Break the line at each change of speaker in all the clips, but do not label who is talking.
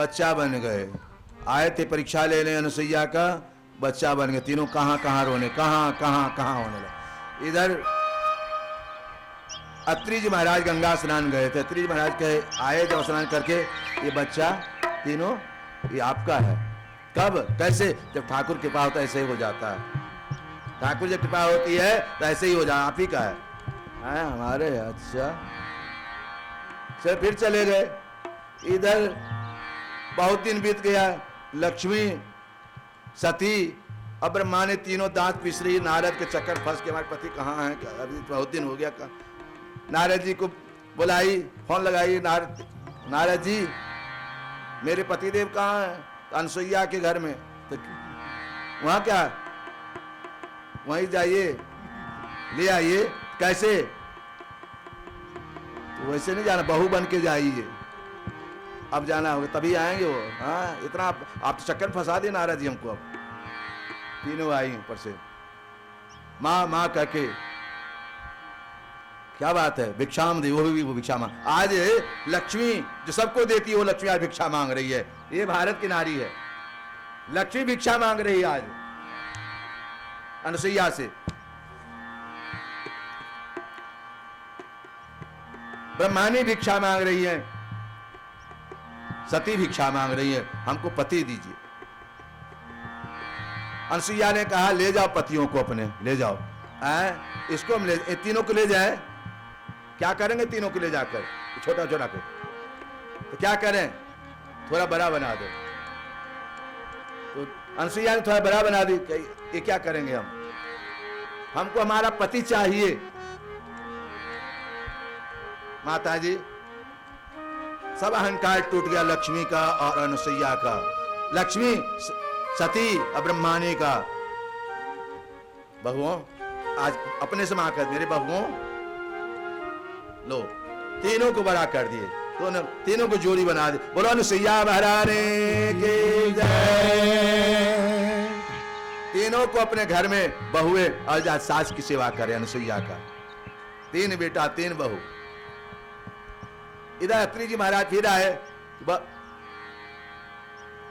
बच्चा बन गए। आए थे परीक्षा लेने अनुसुईया का, बच्चा बन गए। तीनों कहाँ कहाँ रोने, कहाँ कहाँ कहाँ होने लगे। इधर अत्रि जी महाराज गंगा स्नान गए थे। अत्रि जी महाराज कहे आए जब स्नान करके, ये बच्चा तीनों ये आपका है। कब कैसे? जब ठाकुर कृपा होता है ऐसे ही हो जाता है। ठाकुर जब कृपा होती है तो ऐसे ही हो जाए, आप ही का है। हमारे अच्छा चल फिर चले गए। इधर बहुत दिन बीत गया। लक्ष्मी सती और ब्रह्मा ने तीनों दांत पिस रही। नारद के चक्कर फंस के हमारे पति कहाँ हैं, अभी बहुत दिन हो गया। नारद जी को बुलाई, फोन लगाई। नारद जी मेरे पतिदेव कहाँ हैं? अनुसुईया के घर में। तो वहां क्या, वहीं जाइए ले आइए। कैसे? तो वैसे नहीं जाना, बहू बन के जाइए। अब जाना होगा तभी आएंगे वो। हाँ इतना आप तो चक्कर फंसा दिए नारद जी हमको। अब तीनों आई ऊपर से माँ माँ कहके। क्या बात है, भिक्षाम दी, वो भिक्षा मांग। आज लक्ष्मी जो सबको देती है वो लक्ष्मी आज भिक्षा मांग रही है। ये भारत की नारी है, लक्ष्मी भिक्षा मांग रही है आज अनुसुईया से। ब्रह्मानी भिक्षा मांग रही है, सती भिक्षा मांग रही है, हमको पति दीजिए। अनुसुईया ने कहा ले जाओ पतियों को अपने, ले जाओ। इसको हम ले, तीनों को ले जाए। क्या करेंगे तीनों को ले जाकर? छोटा छोटा को तो क्या करें, थोड़ा बड़ा बना दो। तो अनुसुईया ने थोड़ा बड़ा बना दी। ये क्या करेंगे हम, हमको हमारा पति चाहिए। माता जी सब अहंकार टूट गया लक्ष्मी का और अनुसुईया का। लक्ष्मी सती और ब्रह्मानी का। बहुओं आज अपने से मां कर, मेरे बहुओं लो, तीनों को बड़ा कर दिए, तीनों को जोड़ी बना दी। बोलो अनुसुईया महारानी की जय। तीनों को अपने घर में बहुए और आज सास की सेवा करे अनुसुईया का। 3 बेटा 3 बहू। इधर अत्रि जी महाराज फिर आए।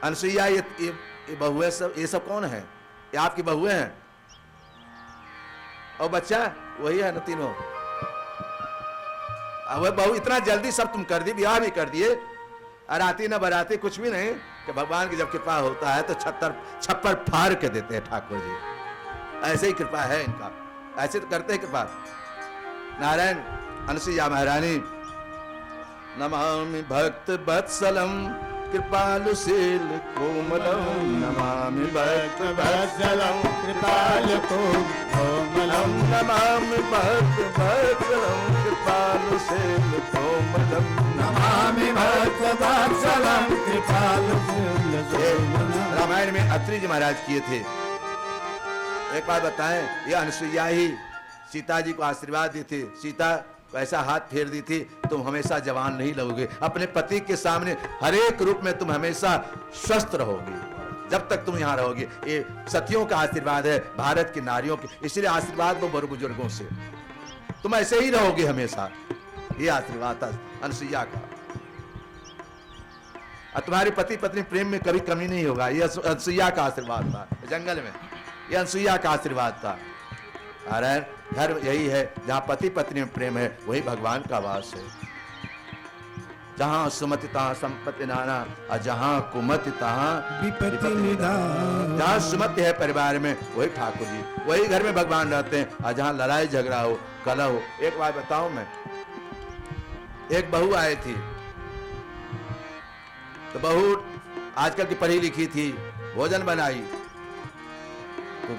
अनुसुईया ये बहुए सब, ये सब कौन है? ये आपकी बहुए हैं और बच्चा वही है ना तीनों। वह बहू इतना जल्दी सब तुम कर दी, ब्याह भी कर दिए, अराती न बराती कुछ भी नहीं। कि भगवान की जब कृपा होता है तो छप्पर फाड़ के देते हैं ठाकुर जी। ऐसे ही कृपा है इनका, ऐसे तो करते हैं कृपा। नारायण अनुसुईया महारानी नमामि भक्त वत्सलम कृपालुशील कोमलम। नमामि भक्त वत्सलम कृपालु कोमलम। नमामि भक्त वत्सलम कृपालुशील कोमलम। नमामि भक्त वत्सलम कृपालुशील कोमलम। रामायण में अत्रि जी महाराज किए थे। एक बात बताएं, ये अनुसुईया ही सीता जी को आशीर्वाद दी थी। सीता ऐसा हाथ फेर दी थी, तुम हमेशा जवान नहीं लगोगे, अपने पति के सामने हर एक रूप में तुम हमेशा स्वस्थ रहोगे जब तक तुम यहाँ रहोगे। ये सतियों का आशीर्वाद है, भारत की नारियों की, इसलिए आशीर्वाद दो बड़े बुजुर्गों से, तुम ऐसे ही रहोगे हमेशा। ये आशीर्वाद था अनुसुईया का। और तुम्हारे पति पत्नी प्रेम में कभी कमी नहीं होगा। ये अनुसुईया का आशीर्वाद था जंगल में, ये अनुसुईया का आशीर्वाद था। अरे घर यही है जहां पति पत्नी में प्रेम है, वही भगवान का वास है। जहां सुमति तहां संपत्ति नाना और जहां कुमति तहां विपत्ति निधान। जहां सुमति है परिवार में वही ठाकुर जी, वही घर में भगवान रहते हैं। और जहां लड़ाई झगड़ा हो, कलह हो। एक बात बताऊं मैं, एक बहू आई थी, तो बहू आजकल की पढ़ी लिखी थी, भोजन बनाई तो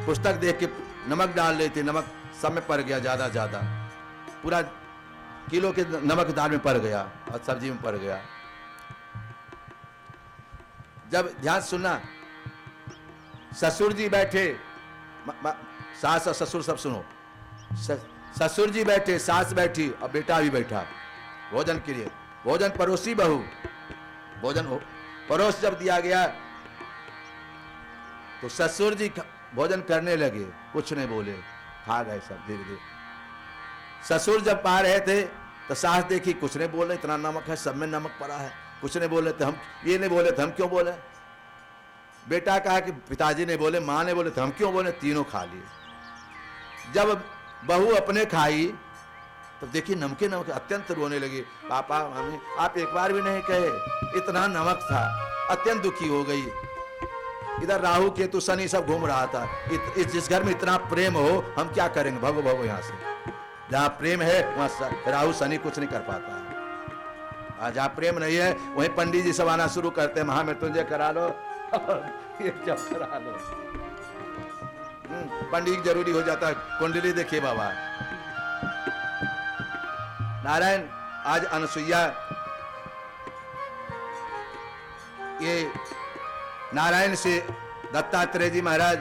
पुस्तक देख के नमक डाल रही थी। नमक सब में पड़ गया, ज्यादा पूरा किलो के नमक दाल में पड़ गया और सब्जी में पड़ गया। जब ध्यान सुनना, ससुर जी बैठे, सास और ससुर सब सुनो। ससुर जी बैठे, सास बैठी और बेटा भी बैठा भोजन के लिए। भोजन परोसी बहू, भोजन परोस जब दिया गया तो ससुर जी भोजन करने लगे, कुछ नहीं बोले, खा गए सब धीरे धीरे। ससुर जब पा रहे थे तो सास देखी, कुछ नहीं बोल रहे, इतना नमक है, सब में नमक पड़ा है। कुछ नहीं बोले थे हम, ये नहीं बोले थे हम क्यों बोले। बेटा कहा कि पिताजी ने बोले, माँ ने बोले थे हम क्यों बोले, तीनों खा लिए। जब बहू अपने खाई तो देखिए नमके नमके अत्यंत रोने लगी। पापा मम्मी आप एक बार भी नहीं कहे, इतना नमक था। अत्यंत दुखी हो गई। इधर राहु केतु शनि सब घूम रहा था। जिस घर में इतना प्रेम हो हम क्या करेंगे, भगो भगो यहाँ से। जहाँ प्रेम है वहाँ राहु शनि कुछ नहीं कर पाता है। जहाँ प्रेम नहीं है वहीं पंडित जी सब आना शुरू करते हैं, महामृत्युंजय करा लो ये जब करा लो। पंडित जरूरी हो जाता है। कुंडली देखिए बाबा। नारायण आज अनसुईया, ये नारायण से दत्तात्रेय जी महाराज,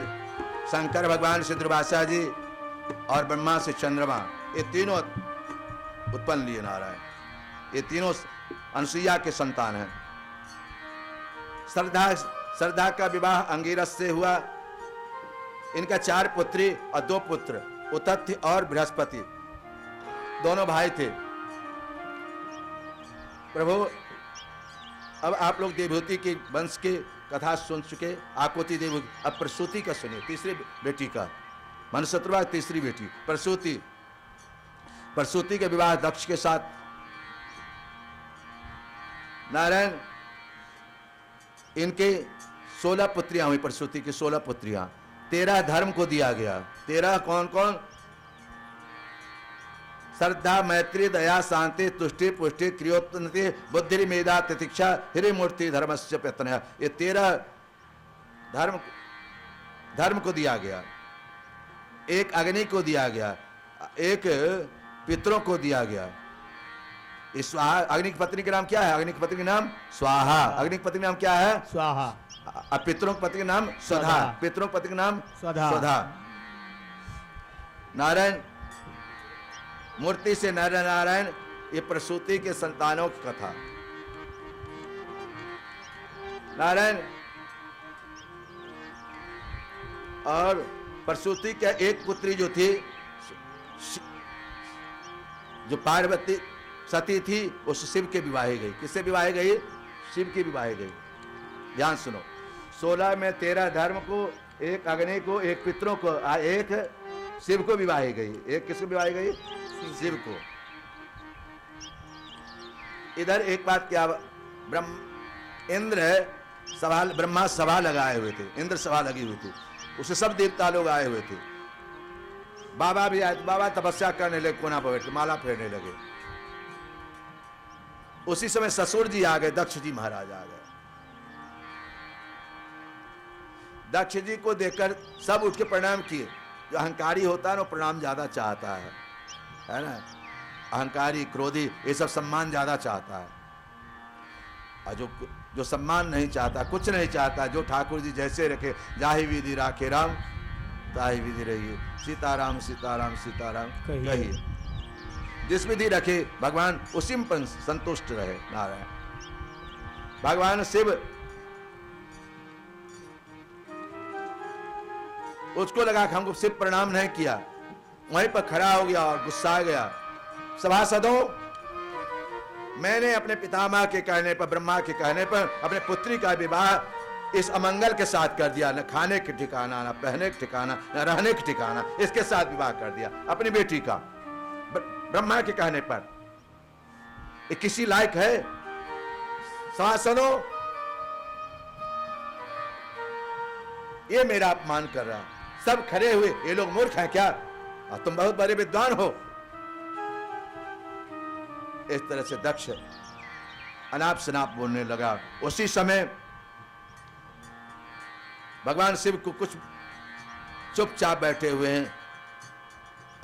शंकर भगवान से दुर्वासा जी और ब्रह्मा से चंद्रमा, ये तीनों उत्पन्न लिए नारायण। ये तीनों अनसुईया के संतान हैं। श्रद्धा का विवाह अंगिरस से हुआ। इनका 4 पुत्री और 2 पुत्र, उतथ्य और बृहस्पति, दोनों भाई थे। प्रभु अब आप लोग देवहूति के वंश के कथा सुन चुके। आकुति देवहूति, अब प्रसूति का सुनिए, तीसरी बेटी का। मनशत्रुवा तीसरी बेटी प्रसूति। प्रसूति के विवाह दक्ष के साथ। नारायण इनके 16 पुत्रियां हुई। प्रसूति की 16 पुत्रियां। 13 धर्म को दिया गया। 13 कौन कौन? श्रद्धा, मैत्री, दया, शांति, तुष्टि, पुष्टि, क्रियोत्पत्ति, बुद्धि, मेधा, तितिक्षा, हिरिमूर्ति, धर्मस्य प्रयत्न। ये 13 धर्म को दिया गया। एक अग्नि को दिया गया, एक पितरों को दिया गया। इस स्वाहा, अग्नि की पत्नी का नाम क्या है? अग्नि की पत्नी का नाम स्वाहा। अग्नि की पत्नी का नाम क्या है? स्वाहा। पितरों की पत्नी का नाम स्वधा। पितरों की पत्नी का नाम स्वधा। नारायण मूर्ति से नर नारायण, ये प्रसूति के संतानों की कथा। नारायण और प्रसूति के एक पुत्री जो थी, जो पार्वती सती थी, उस शिव के विवाहे गई। किससे विवाहे गई? शिव की विवाहे गई। ध्यान सुनो। 16 में 13 धर्म को, एक अग्नि को, एक पितरों को, एक शिव को विवाहे गई। एक किसको विवाहे गई? शिव को। इधर एक बात क्या, इंद्र सभा, ब्रह्मा सभा लगाए हुए थे, इंद्र सभा लगी हुई थी, उससे सब देवता लोग आए हुए थे। बाबा भी आए। बाबा तपस्या करने लगे, कोना पर बैठ के माला फेरने लगे। उसी समय ससुर जी आ गए, दक्ष जी महाराज आ गए। दक्ष जी को देखकर सब उठ के प्रणाम किए। जो अहंकारी होता है ना, प्रणाम ज्यादा चाहता है ना। अहंकारी, क्रोधी, ये सब सम्मान ज्यादा चाहता है। और जो सम्मान नहीं चाहता, कुछ नहीं चाहता, जो ठाकुर जी जैसे रखे, जाहि विधि राखे राम ताहि विधि रहिए, सीताराम सीताराम सीताराम कहिए। जिस विधि रखे भगवान उसी में संतुष्ट रहे। नारायण भगवान शिव, उसको लगा कि हमको शिव प्रणाम नहीं किया, वहीं पर खड़ा हो गया और गुस्सा गया। सभासदों, मैंने अपने पितामह के कहने पर, ब्रह्मा के कहने पर, अपने पुत्री का विवाह इस अमंगल के साथ कर दिया। न खाने के ठिकाना, न पहने के ठिकाना, न रहने के ठिकाना, इसके साथ विवाह कर दिया अपनी बेटी का, ब्रह्मा के कहने पर। ये किसी लायक है? सभासदों, ये मेरा अपमान कर रहा। सब खड़े हुए, ये लोग मूर्ख हैं क्या? तुम बहुत बड़े विद्वान हो। इस तरह से दक्ष अनाप शनाप बोलने लगा। उसी समय भगवान शिव को कुछ चुपचाप बैठे हुए हैं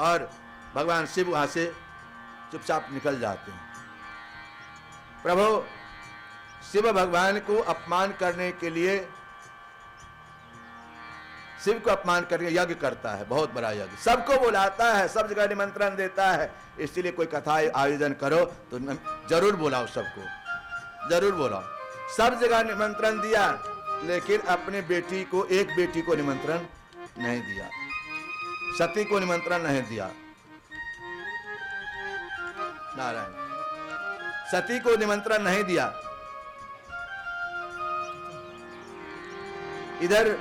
और भगवान शिव वहां से चुपचाप निकल जाते हैं। प्रभु शिव भगवान को अपमान करने के लिए, शिव को अपमान करके यज्ञ करता है, बहुत बड़ा यज्ञ, सबको बुलाता है, सब जगह निमंत्रण देता है। इसलिए कोई कथा आयोजन करो तो जरूर बुलाओ, सबको जरूर बुलाओ। सब जगह निमंत्रण दिया, लेकिन अपने बेटी को, एक बेटी को निमंत्रण नहीं दिया, सती को निमंत्रण नहीं दिया। नारायण, सती को निमंत्रण नहीं दिया। इधर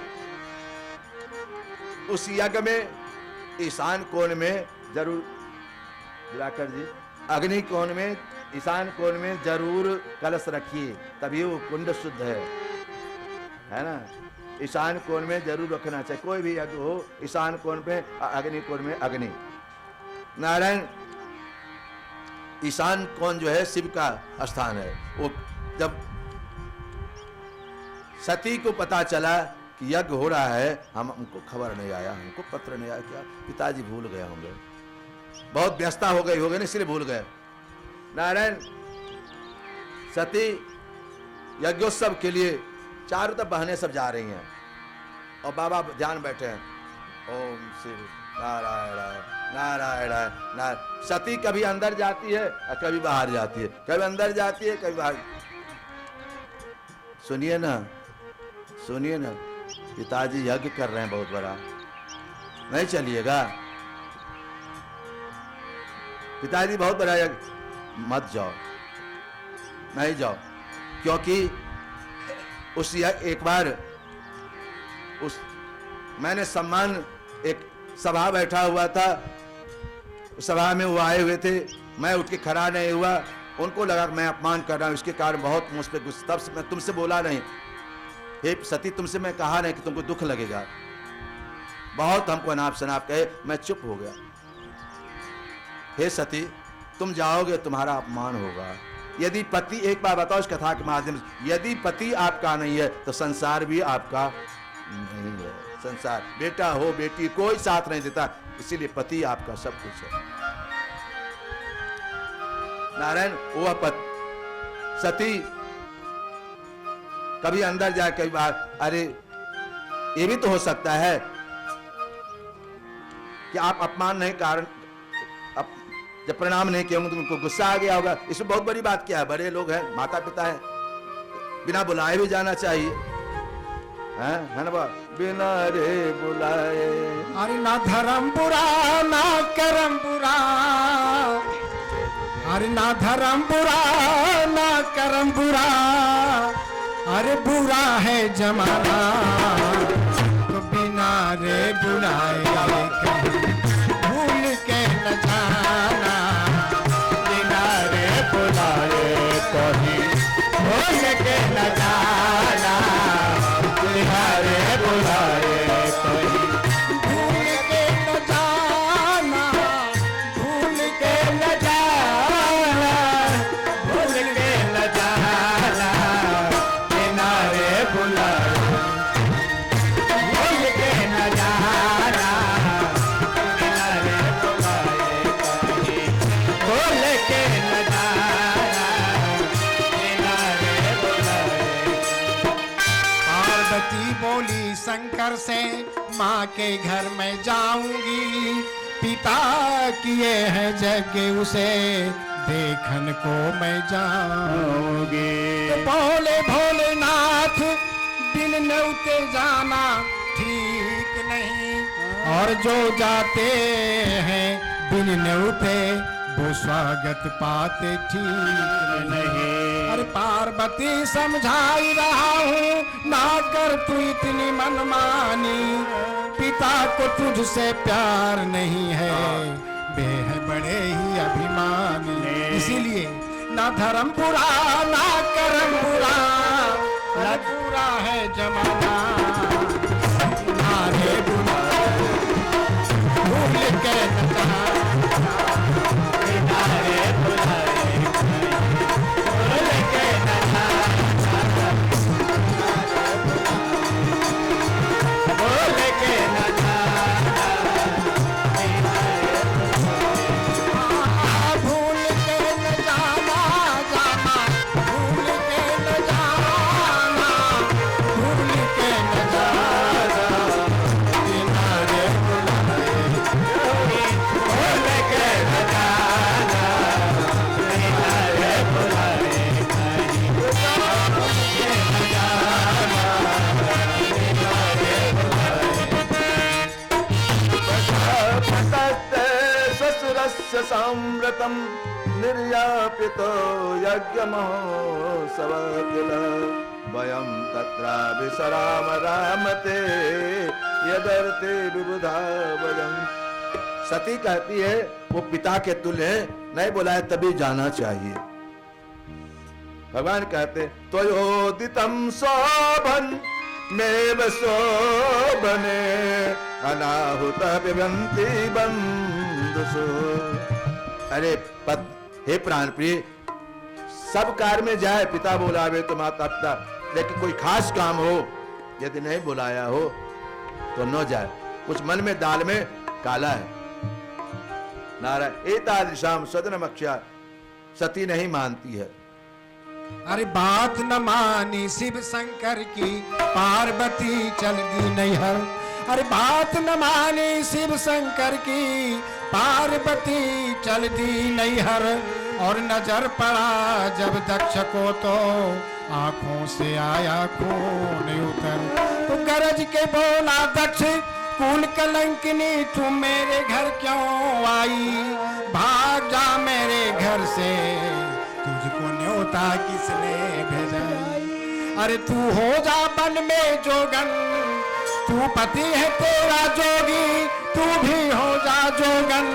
उस यज्ञ में ईशान कोण में जरूर, दिवाकर जी, अग्नि कोण में, ईशान कोण में जरूर कलश रखिए, तभी वो कुंड शुद्ध है ना। ईशान कोण में जरूर रखना चाहिए, कोई भी यज्ञ हो ईशान कोण पे, अग्नि कोण में अग्नि। नारायण ईशान कोण जो है शिव का स्थान है। वो जब सती को पता चला कि यज्ञ हो रहा है, हमको खबर नहीं आया, हमको पत्र नहीं आया, क्या पिताजी भूल गए होंगे, बहुत व्यस्तता हो गई होगी ना, इसलिए भूल गए। नारायण सती यज्ञोत्सव के लिए चारों तरफ बहनें सब जा रही हैं और बाबा जान बैठे हैं, ओम शिव नारायण नारायण नारायण। सती कभी अंदर जाती है और कभी बाहर जाती है, कभी अंदर जाती है कभी बाहर। सुनिए ना, सुनिए ना, पिताजी यज्ञ कर रहे हैं बहुत बड़ा, नहीं चलिएगा? पिताजी बहुत बड़ा यज्ञ, मत जाओ, नहीं जाओ, क्योंकि उस एक बार उस मैंने सम्मान, एक सभा बैठा हुआ था, सभा में वो आए हुए थे, मैं उठ के खड़ा नहीं हुआ, उनको लगा मैं अपमान कर रहा हूं, इसके कारण बहुत मुझ पे गुस्सा, तब से मैं तुमसे बोला नहीं, हे सती तुमसे मैं कहा नहीं कि तुमको दुख लगेगा, बहुत हमको अनाप शनाप कहे, मैं चुप हो गया। हे सती तुम जाओगे तुम्हारा अपमान होगा। यदि पति, एक बार बताओ इस कथा के माध्यम से, यदि पति आपका नहीं है तो संसार भी आपका नहीं है। संसार, बेटा हो बेटी, कोई साथ नहीं देता, इसीलिए पति आपका सब कुछ है। नारायण वह सती कभी अंदर जाए कभी बाहर। अरे ये भी तो हो सकता है कि आप अपमान नहीं कारण जब प्रणाम नहीं किया तो उनको गुस्सा आ गया होगा। इसमें बहुत बड़ी बात क्या है, बड़े लोग हैं, माता पिता हैं, बिना बुलाए भी जाना चाहिए, है ना? बिना रे बुलाए,
अरे ना धर्म बुरा ना करम बुरा, अरे ना धर्म बुरा ना करम बुरा, अरे बुरा है जमाना तो बिना रे बुलाए भूल के न जाना, बिना रे बुलाए कहीं भूल के न जाना, बिना रे बुलाए कहीं भूल के न जाना, भूल के न जाना, भूल के न जाना, बिना रे बुलाए भूल के न जाना, बिना रे बुलाए कहीं भूल के न जाना, बिना रे बुलाए। पार्वती बोली शंकर से, माँ के घर में जाऊंगी, पिता किए हैं यज्ञ उसे देखन को मैं जाऊंगी। तो बोले भोलेनाथ बिन न्योते जाना ठीक नहीं, और जो जाते हैं बिन न्योते वो स्वागत पाते ठीक नहीं। अरे पार्वती समझाई रहा हूँ ना कर तू इतनी मनमानी, पिता को तुझसे प्यार नहीं है, वे है बड़े ही अभिमानी, इसीलिए ना धर्म बुरा ना करम बुरा, ना बुरा है जमाना, ना रे बुरा भूल के न जाना, बिना रे बुलाए भूल के न जाना, भूल के न जाना, भूल के न जाना, जाना भूल के न जाना, भूल के न जाना, बिना रे बुलाए भूल के न जाना, बिना रे बुलाए कहीं भूल के न जाना, बिना रे
पतते ससुरस्य साम्रतम निर्यापितो यज्ञ महोत्सव किल वयम तत्रा विसराम रामते यदर्थे विबुधा वयम। सती कहती है वो पिता के तुल्य है, नहीं बुलाए तभी जाना चाहिए। भगवान कहते त्वयोदितम शोभन मेव शोभने अनाहुत पिबन्ति बंधुषु। अरे पद हे प्राण प्रिय, सब कार्य में जाए, पिता बुलावे तो माता पिता, लेकिन कोई खास काम हो यदि नहीं बुलाया हो तो न जाए। कुछ मन में दाल में काला है। नारायण एतादृशाम सदनमक्षा। सती नहीं मानती है।
अरे बात न मानी शिव शंकर की, पार्वती चल दी नैहर। अरे बात न मानी शिव शंकर की, पार्वती चल दी नैहर। और नजर पड़ा जब दक्ष को तो आंखों से आया खून उतर। तो गरज के बोला दक्ष कुल कलंकिनी, तू मेरे घर क्यों आई? भाग जा मेरे घर से, तुझको न्योता किसने भेजा? अरे तू हो जा वन में जोगन, तू पति है तेरा जोगी, तू भी हो जा जोगन।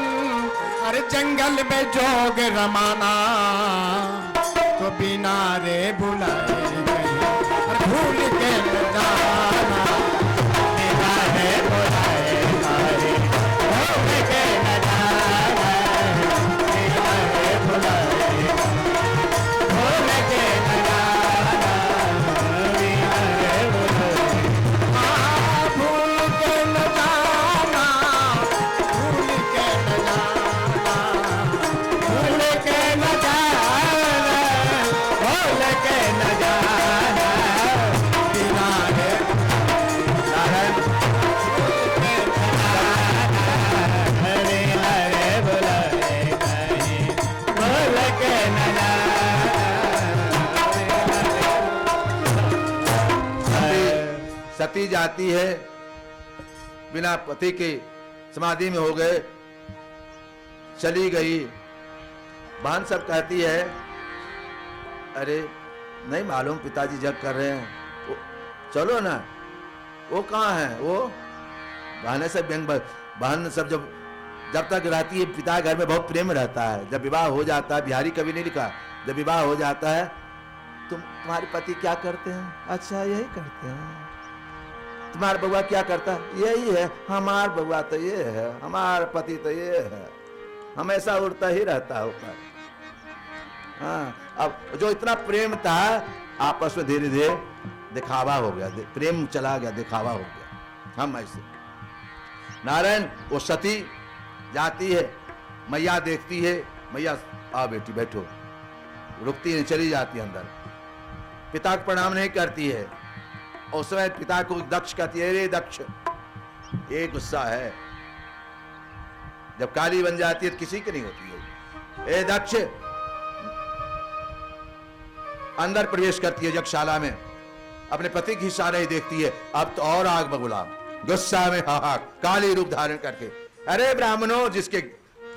अरे जंगल में जोग रमाना, तो बिना रे बुलाए गए, अरे भूल के न जाना, बिना रे बुलाए गए, भूल के न जाना, बिना रे बुलाए, भूल के न जाना, बिना रे बुलाए, भूल के न जाना, भूल के न जाना, भूल के न जाना, भूल के न जाना, बिना रे नारायण, भूल के न जाना, बिना रे बुलाए कहीं, भूल के न
सती, सती जाती है, बिना पति के समाधि में हो गए, चली गई। बहन सब कहती है अरे नहीं मालूम पिताजी जग कर रहे हैं, चलो ना। वो कहाँ है? वो बहने से बहन सब जब तक रहती है पिता घर में बहुत प्रेम रहता है। जब विवाह हो जाता है, बिहारी कवि ने लिखा, जब विवाह हो जाता है तुम्हारे पति क्या करते हैं? अच्छा यही करते हैं। तुम्हारा बउआ क्या करता है? यही है। हमार बउआ तो ये है, हमारा पति तो ये है, हमेशा उड़ता ही रहता है ऊपर। हाँ, अब जो इतना प्रेम था आपस में धीरे धीरे दिखावा हो गया, प्रेम चला गया, दिखावा हो गया। हम ऐसे नारायण, वो सती जाती है, मैया देखती है, मैया आ बेटी बैठो, रुकती नहीं, चली जाती है अंदर। पिता को प्रणाम नहीं करती है। उस समय पिता को दक्ष कहती है, अरे दक्ष ये गुस्सा है, जब काली बन जाती है तो किसी की नहीं होती है। ए दक्ष, अंदर प्रवेश करती है यज्ञशाला में, अपने पति की हिस्सा नहीं देखती है। अब तो और आग बबूला, गुस्सा में हाहाक, काली रूप धारण करके, अरे ब्राह्मणों, जिसके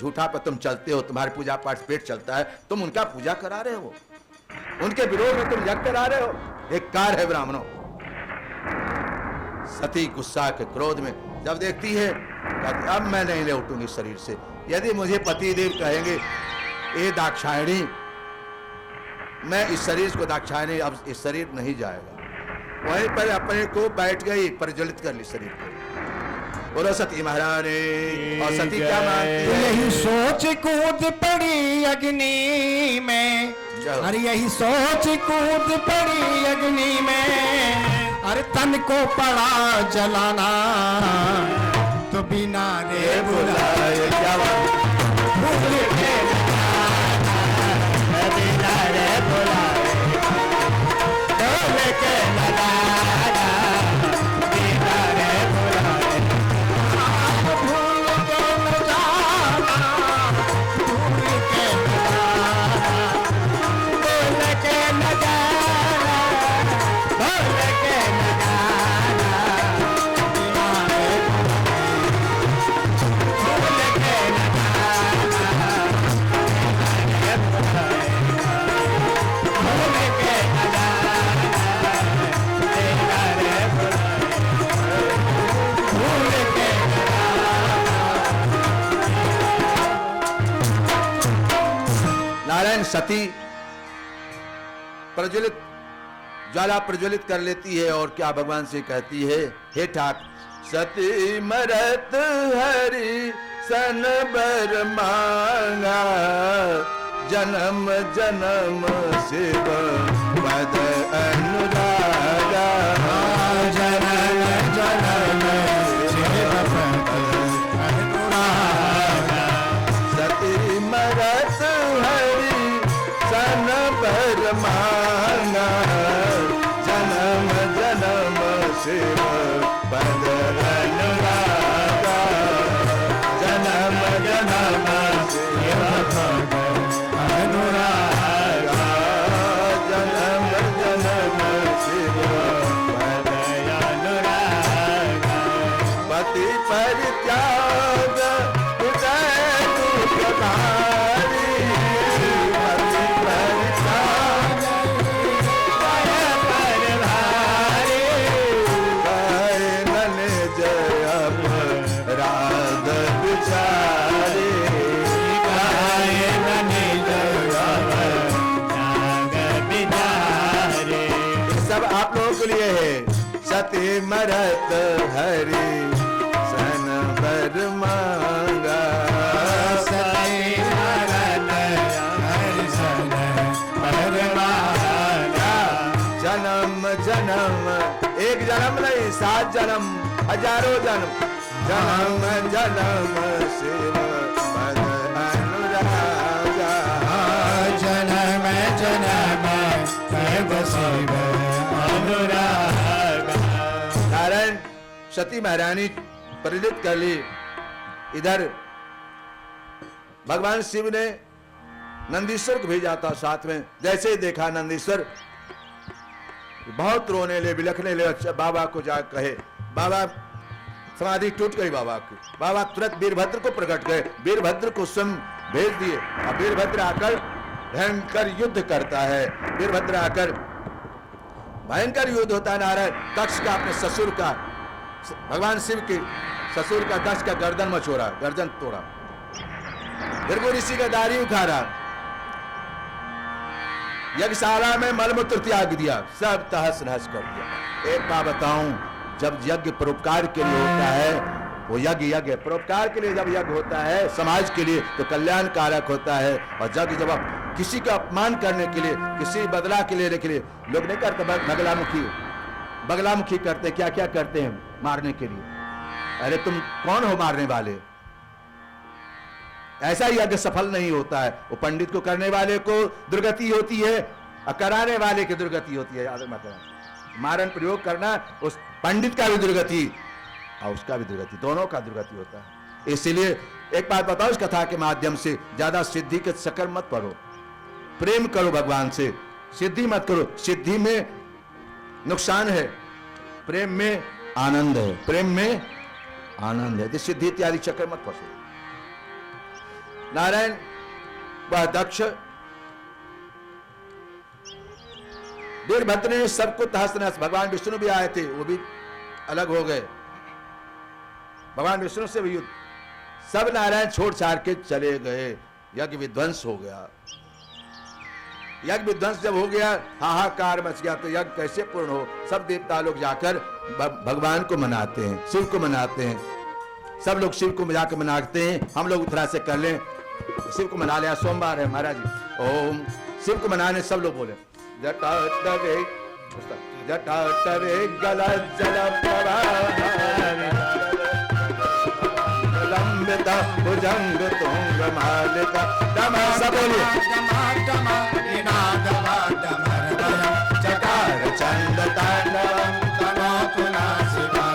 झूठा पर तुम चलते हो, तुम्हारे पूजा पाठ पेट चलता है, तुम उनका पूजा करा रहे हो, उनके विरोध में तुम यज्ञ करा रहे हो, एक कार है ब्राह्मणों। सती गुस्सा के क्रोध में जब देखती है, कहती अब मैं नहीं लौटूंगी शरीर से। यदि मुझे पतिदेव कहेंगे ए दाक्षायणी, मैं इस शरीर को दाक्षायणी, अब इस शरीर नहीं जाएगा। वहीं पर अपने को बैठ गई, प्रज्वलित कर ली शरीर को। बोलो सती महारानी। और सती क्या मानती है?
यही सोच कूद पड़ी अग्नि में, अरे यही सोच कूद पड़ी अग्नि में, अरे तन को पड़ा जलाना, तो बिना रे बुलाए क्या भूल के न जाना, बिना रे बुलाए भूल के न जाना, बिना रे बुलाए भूल के न जाना, भूल के न जाना, भूल के न जाना, भूल के न जाना, बिना रे भूल के न जाना,
सती प्रज्वलित ज्वाला प्रज्वलित कर लेती है और क्या भगवान से कहती है, हे ठाक सती मरत हरि सन बर मांगा, जन्म जन्म शिव पद अनुरागा,
जन्म जन्म शिव पद अनुरागा।
सती मरत हरि सन बर मांगा, जन्म जन्म शिव पद अनुरागा, जन्म जन्म शिव
पद अनुरागा।
जन्म जन्म शिव पद अनुरागा। पति परित्याग हृदय दुखधारी, पति परित्याग हृदय परधारी, गाए नन जय अपराध बिचारी, गाए नन जय अपराध बिचारी। सब आप लोगों के लिए है। सती मरत हरि सन बर मांगा,
सती मरत हरि सन बर मांगा।
जन्म जन्म एक जन्म नहीं 7 जन्म हजारों जन्म, जन्म जन्म शिव पद अनुरागा,
जन्म जन्म शिव शिव अनुरागा।
नारायण सती महारानी परिणित कर ली। इधर भगवान शिव ने नंदीश्वर को भेजा था साथ में। जैसे ही देखा नंदीश्वर बहुत रोने ले बिलखने ले, अच्छा बाबा को जा कहे, बाबा समाधि टूट गई बाबा की। बाबा तुरंत वीरभद्र को प्रकट गए, वीरभद्र को स्वयं भेज दिए और वीरभद्र आकर भयंकर युद्ध करता है। वीरभद्र आकर भयंकर युद्ध होता है। नारायण दक्ष का अपने ससुर का, भगवान शिव के ससुर का दक्ष का गर्दन मचोड़ा, गर्दन तोड़ा, भृगु ऋषि का दाढ़ी उखाड़ा, यज्ञशाला में मलमूत्र त्याग दिया, सब तहस नहस कर दिया। एक बात बताऊं, जब यज्ञ परोपकार के लिए होता है, वो यज्ञ यज्ञ परोपकार के लिए जब यज्ञ होता है समाज के लिए तो कल्याण कारक होता है। और यज्ञ जब आप किसी का अपमान करने के लिए, किसी बदला के लेने के लिए लोग नहीं करते, बगलामुखी करते, क्या क्या करते हैं मारने के लिए। अरे तुम कौन हो मारने वाले? ऐसा यज्ञ सफल नहीं होता है। वो पंडित को करने वाले को दुर्गति होती है और कराने वाले की दुर्गति होती है। याद मतलब मारण प्रयोग करना उस पंडित का भी दुर्गति और उसका भी दुर्गति, दोनों का दुर्गति होता है। इसलिए एक बात बताओ, इस कथा के माध्यम से ज्यादा सिद्धि के चक्कर मत पड़ो, प्रेम करो भगवान से, सिद्धि मत करो। सिद्धि में नुकसान है, प्रेम में आनंद है, प्रेम में आनंद है। सिद्धि इत्यादि चक्कर मत फंसो। नारायण वह दक्ष वीरभद्र ने सबको तहस नहस, भगवान विष्णु भी आए थे, वो भी अलग हो गए, भगवान विष्णु से भी युद्ध, सब नारायण छोड़ छाड़ के चले गए। यज्ञ विध्वंस हो गया। यज्ञ विध्वंस जब हो गया, हाहाकार मच गया, तो यज्ञ कैसे पूर्ण हो? सब देवता लोग जाकर भगवान को मनाते हैं, शिव को मनाते हैं, सब लोग शिव को जाकर मनाते हैं। हम लोग उतरा से कर लें, शिव को मना लिया, सोमवार है महाराज जी, ओम शिव को मनाने सब लोग बोले जटाटरे जटाटरे गला जल लंबिता भुजंग तुंग मालिका डमा, सब बोलिए चकार चंद तांडवम तनोतु नासिका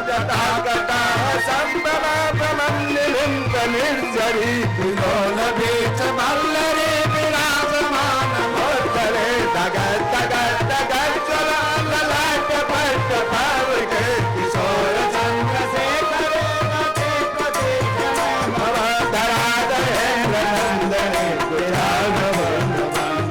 जटाकटा संभव ब्रह्मं निलिंग निर्जरी विलोल बीच मल्लरे विराजमान मोत्तरे दगर दगर दगर चला ललाट पट पाव के किशोर संग से करे नचे को देखने भव धरा दहे नंदने गुराग वंदमान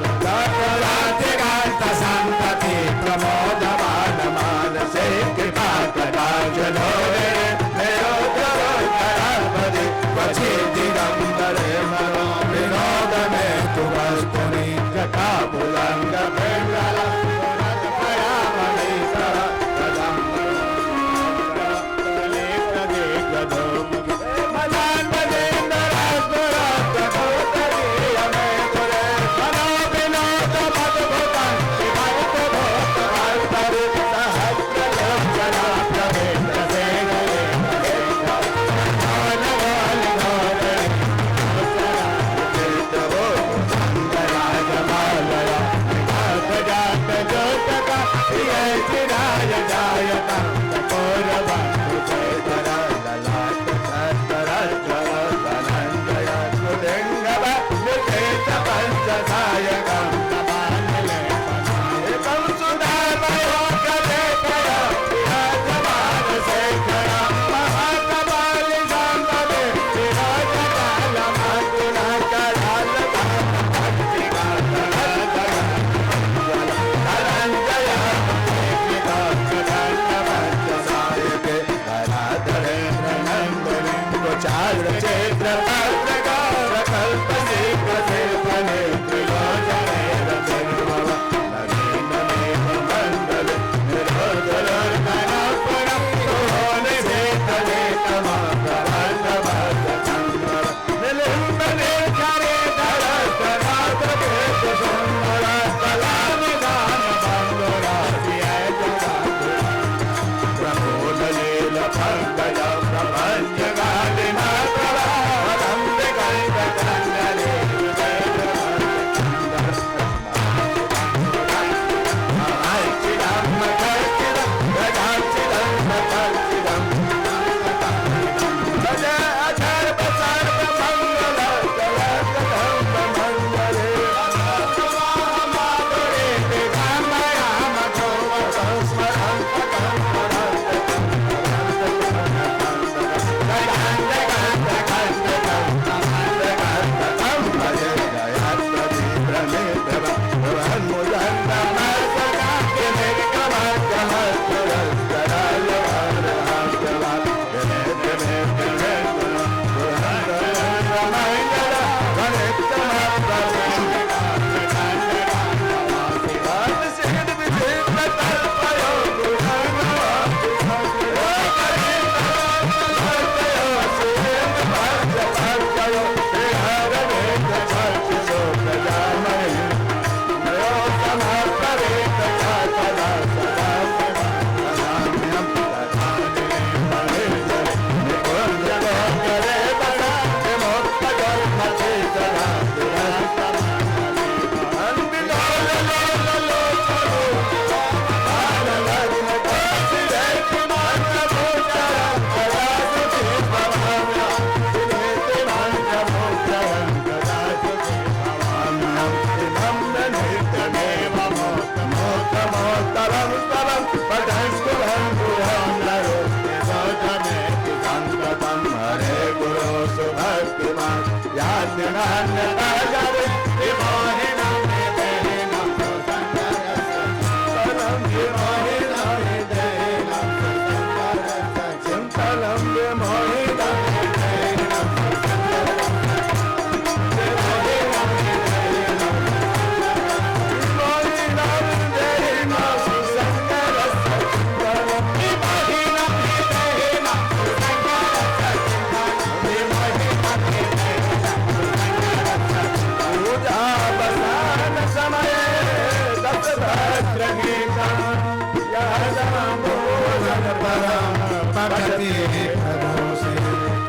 परम पठति प्रदोषे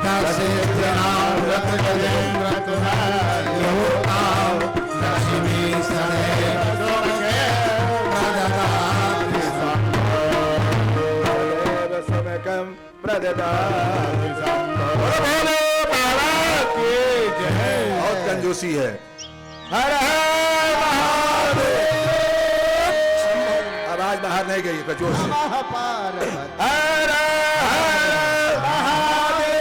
दशे व्रत गजेन्द्र तुरायो आओ लक्ष्मी सदैव सुभगे प्रददाति
समकम प्रददाति बहुत कंजूसी है। हर हर महादेव। आवाज बाहर नहीं गई कचोर से। हर हर महादेव।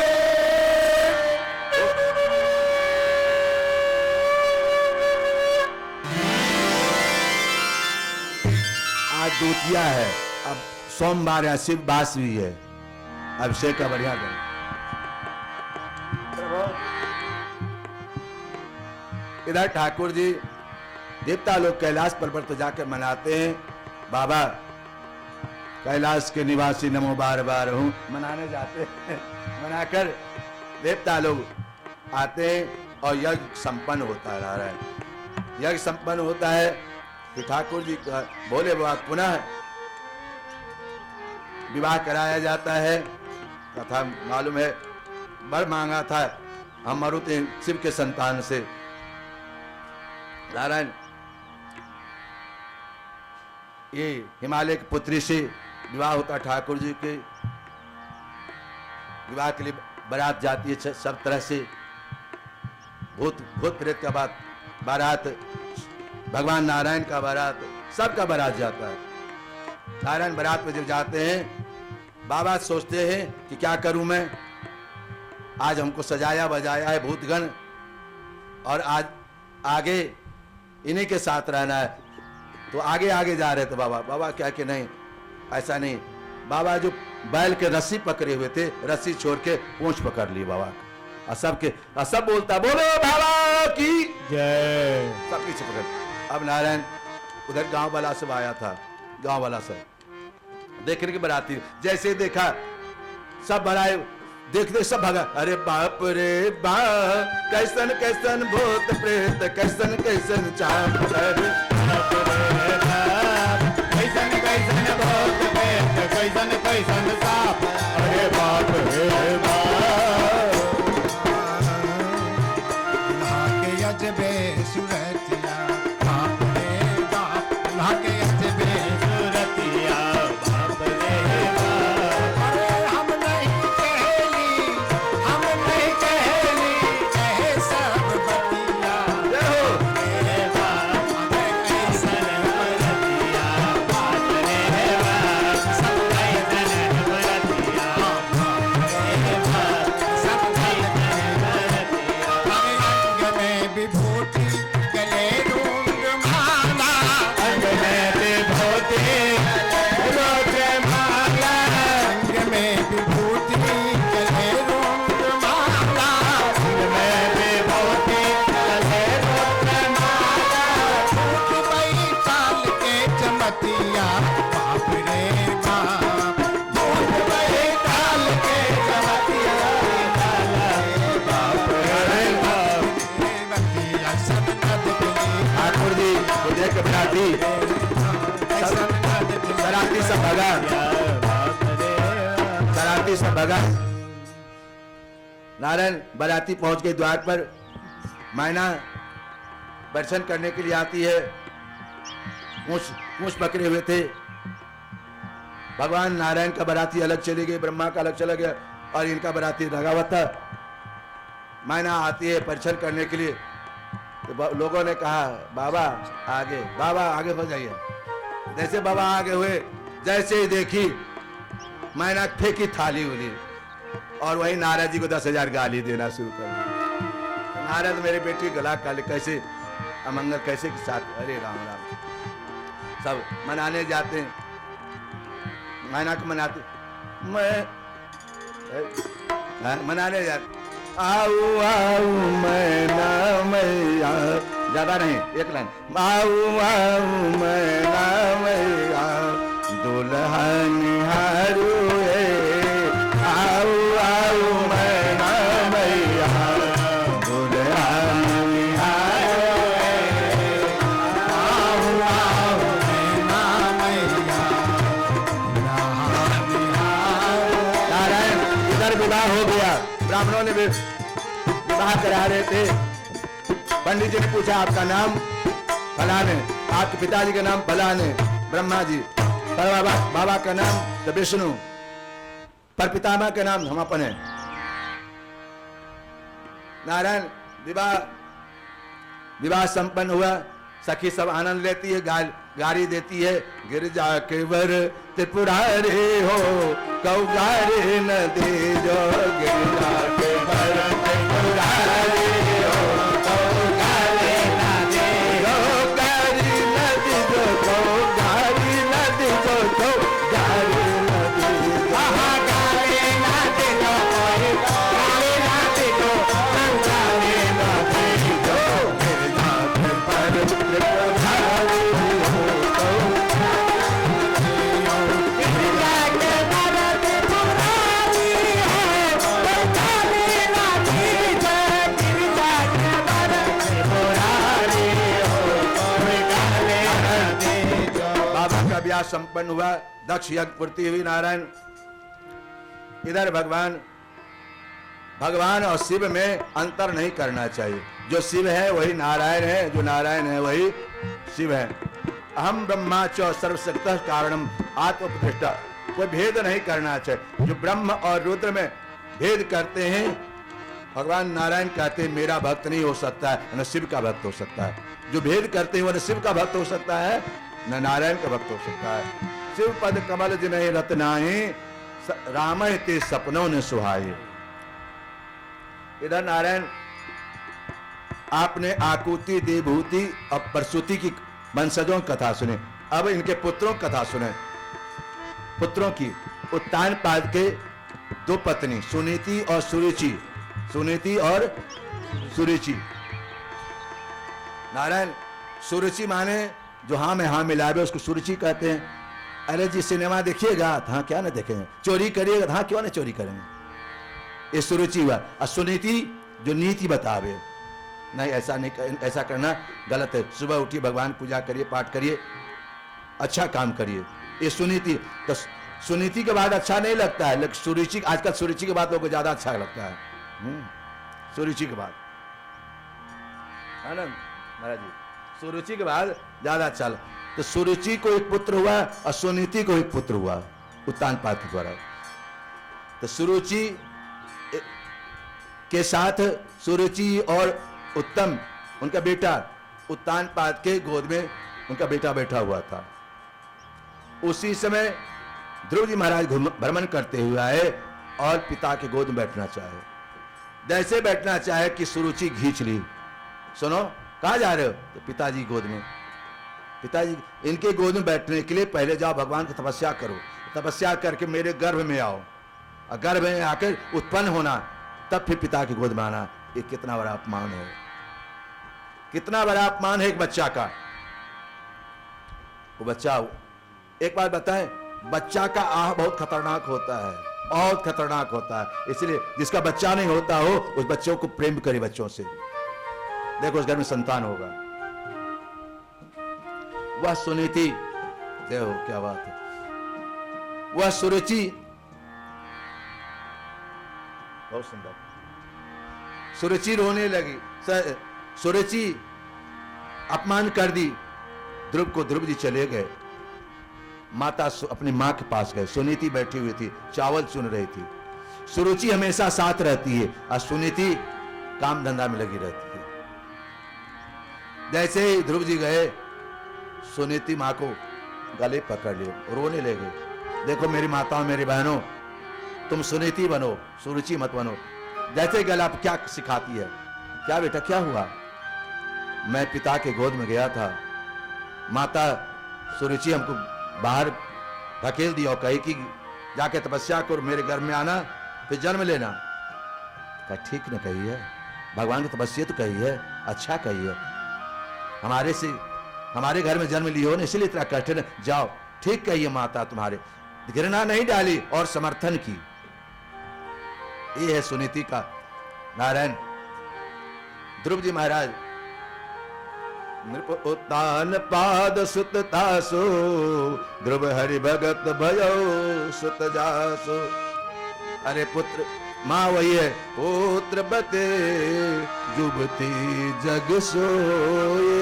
आज दूतिया है, अब सोमवार है, शिव बास भी है, अभिषेक का बढ़िया करें। इधर ठाकुर जी देवता लोग कैलाश पर्वत पर जाकर मनाते हैं। बाबा कैलाश के निवासी नमो बार बार हूं मनाने जाते हैं। मनाकर देवता लोग आते हैं और यज्ञ संपन्न होता है। यज्ञ संपन्न होता है कि ठाकुर जी का बोले बाबा पुनः विवाह कराया जाता है। कथा मालूम है, वर मांगा था हम मरुते शिव के संतान से। नारायण ये हिमालय की पुत्री से विवाह होता। ठाकुर जी के विवाह के लिए बारात जाती है सब तरह से। भूत प्रेत का बारात, भगवान नारायण का बारात, सबका बारात जाता है। नारायण बारात में जब जाते हैं, बाबा सोचते हैं कि क्या करूं मैं, आज हमको सजाया बजाया है भूतगण और आज आगे इन्हीं के साथ रहना है। तो आगे आगे जा रहे थे बाबा क्या कि नहीं, ऐसा नहीं। बाबा जो बैल के रस्सी पकड़े हुए थे, रस्सी छोड़ के पूंछ पकड़ ली बाबा। और सब बोलता बोलो बाबा की जय, सब पीछे पकड़। अब नारायण उधर गांव वाला सब आया था, गांव वाला सब देखने की बराती, जैसे देखा सब बढ़ाए, देखते सब भगा। अरे बाप रे बाप, कैसन कैसन भूत प्रेत, कैसन कैसन चाप, अरे बाप रे बाप, कैसन कैसन भूत प्रेत, कैसन कैसन चाप, अरे बाप रे बाप।
लाके अजबे सुरतिया बाप रे बाप, लाके अजबे सुरतिया बाप रे बाप। अरे हम नहीं कहली, हम नहीं कहली, कहे सब बतिया रे बाप, हमें कैसन बरतिया बाप रे बाप, सब कैसन बरतिया बाप रे बाप, सब कैसन बरतिया। अंग में विभूति गले रूंग माला,
अंग में विभूति गले माला,
अंग में विभूति गले रूंग माला,
अंग में विभूति गले माला,
झूठ बई चाल के चमतिया बाप रे बाप, झूठ बई चाल के चमतिया बाप रे बाप, बतिया सब नद बिली
ठाकुर जी को देख के बराती
सब नद बिली
बराती सब भगा, बराती सब भगा। नारायण बराती पहुंच गई द्वार पर। मैना दर्शन करने के लिए आती है, पूंछ पकड़े हुए थे। भगवान नारायण का बराती अलग चली गई, ब्रह्मा का अलग चला गया और इनका बराती लगा हुआ था। मैना आती है परीक्षण करने के लिए, तो लोगों ने कहा बाबा आगे हो जाइए। जैसे बाबा आगे हुए, जैसे ही देखी मैना फेंकी थाली उली और वही नारद जी को 10,000 गाली देना शुरू कर दी। नारद मेरे बेटी गला काले, कैसे अमंगल कैसे के साथ, अरे राम राम। सब मनाने जाते हैं, मैना को मनाते, मनाने जाते, आओ आओ मैना मैया, ज्यादा नहीं एक लाइन, आओ आओ मैना मैया, दुल्हन हारू आओ आओ मैना मैया, दुल्हन हारू आओ आओ
मैना मैया, दुल्हन
विवाह हो गया। ब्राह्मणों ने विवाह करा रहे थे। पंडित जी ने पूछा आपका नाम? फलाने। आपके पिताजी का नाम? फलाने। ब्रह्मा जी। पर बाबा का नाम? तो विष्णु। पर पितामह का नाम? हम अपन है नारायण। विवाह संपन्न हुआ। सखी सब आनंद लेती है, गारी देती है। गिरजा के वर त्रिपुरारी हो, कौगारी न दे जो। गिरजा के वर त्रिपुरारी हो, कौगारी न दे जो। गारी न दे जो, कौगारी न दे जो, कौगारी न दे जो। गारी न दे जो, गारी न दे जो, कौगारी न दे जो। गिरजा के वर त्रिपुरारी हो, ब्याह संपन्न हुआ। दक्ष यज्ञ पूर्ति हुई। नारायण। इधर भगवान और शिव में अंतर नहीं करना चाहिए। जो शिव है वही नारायण है, जो नारायण है वही शिव है। अहम ब्रह्मा च सर्वशक्तः कारणम आत्मप्रतिष्ठा। कोई भेद नहीं करना चाहिए। जो ब्रह्म और रुद्र में भेद करते हैं, भगवान नारायण कहते हैं मेरा भक्त नहीं हो सकता है, न शिव का भक्त हो सकता है। जो भेद करते हैं वह न शिव का भक्त हो सकता है, न नारायण का भक्त हो सकता है। शिव पद कमल जिन्हें रत्नाए, राम ते सपनों ने सुहाए। इधर नारायण आपने आकुति, देवभूति और प्रसूति की वंशजों की कथा सुने। अब इनके पुत्रों की कथा सुने। पुत्रों की उत्तानपाद के दो पत्नी सुनीति और सुरुचि। सुनीति और सुरुचि। नारायण। सुरुचि माने जो हाँ में हाँ मिलावे उसको सुरुचि कहते हैं। अरे जी सिनेमा देखिएगा, हाँ क्या ना देखेंगे। चोरी करिएगा, हाँ क्यों ना चोरी करेंगे। ये सुरुचि हुआ। और सुनीति जो नीति बतावे, नहीं ऐसा नहीं, ऐसा करना गलत है। सुबह उठिए, भगवान पूजा करिए, पाठ करिए, अच्छा काम करिए। ये सुनीति। तो सुनीति के बाद अच्छा नहीं लगता है, लेकिन सुरुचि, आजकल सुरुचि के बाद लोगों को ज्यादा अच्छा लगता है। सुरुचि के बाद आनंद महाराज जी, सुरुचि के बाद ज्यादा अच्छा लगा। तो सुरुचि को एक पुत्र हुआ और सुनीति को एक पुत्र हुआ उत्तानपाद के द्वारा। तो सुरुचि के साथ सुरुचि और उत्तम उनका बेटा उत्तानपाद के गोद में उनका बेटा बैठा हुआ था। उसी समय ध्रुव जी महाराज भ्रमण करते हुए आए और पिता के गोद में बैठना चाहे। जैसे बैठना चाहे कि सुरुचि खींच ली। सुनो, कहाँ जा रहे हो? तो पिताजी गोद में। पिताजी इनके गोद में बैठने के लिए पहले जाओ भगवान की तपस्या करो। तपस्या करके मेरे गर्भ में आओ, और गर्भ में आकर उत्पन्न होना, तब फिर पिता की गोद में आना। ये कितना बड़ा अपमान है, कितना बड़ा अपमान है एक बच्चा का। वो बच्चा, एक बात बताएं, बच्चा का आह बहुत खतरनाक होता है, बहुत खतरनाक होता है। इसलिए जिसका बच्चा नहीं होता हो उस बच्चों को प्रेम करे बच्चों से। देखो उस घर में संतान होगा। वह सुनीति, देखो क्या बात है, वह सुरुचि, बहुत सुंदर। सुरुचि रोने लगी। सुरुचि अपमान कर दी ध्रुव को। ध्रुव जी चले गए। माता अपनी मां के पास गए। सुनीति बैठी हुई थी, चावल चुन रही थी। सुरुचि हमेशा साथ रहती है और सुनीति काम धंधा में लगी रहती है। जैसे ही ध्रुव जी गए, सुनीति मां को गले पकड़ लिए, रोने लगे। देखो मेरी माताओं, मेरी बहनों, तुम सुनीति बनो, सुरुचि मत बनो। जैसे गला क्या सिखाती है, क्या बेटा क्या हुआ? मैं पिता के गोद में गया था, माता सुरुचि हमको बाहर धकेल दिया और कही कि जाके तपस्या कर, मेरे घर में आना, फिर जन्म लेना। कहा ठीक न कही है, भगवान की तपस्या तो कही है, अच्छा कही है। हमारे घर में जन्म लियो ना, इसलिए इतना कठिन। जाओ, ठीक कही है माता तुम्हारे। घृणा नहीं डाली और समर्थन की। ये है सुनीति का। नारायण। ध्रुव जी महाराज, नृप उत्तान पाद सुत तासो, ध्रुव हरि भगत भयो सुत जासो। अरे पुत्र, माँ वही है, पुत्र बते जुबती जग सोए,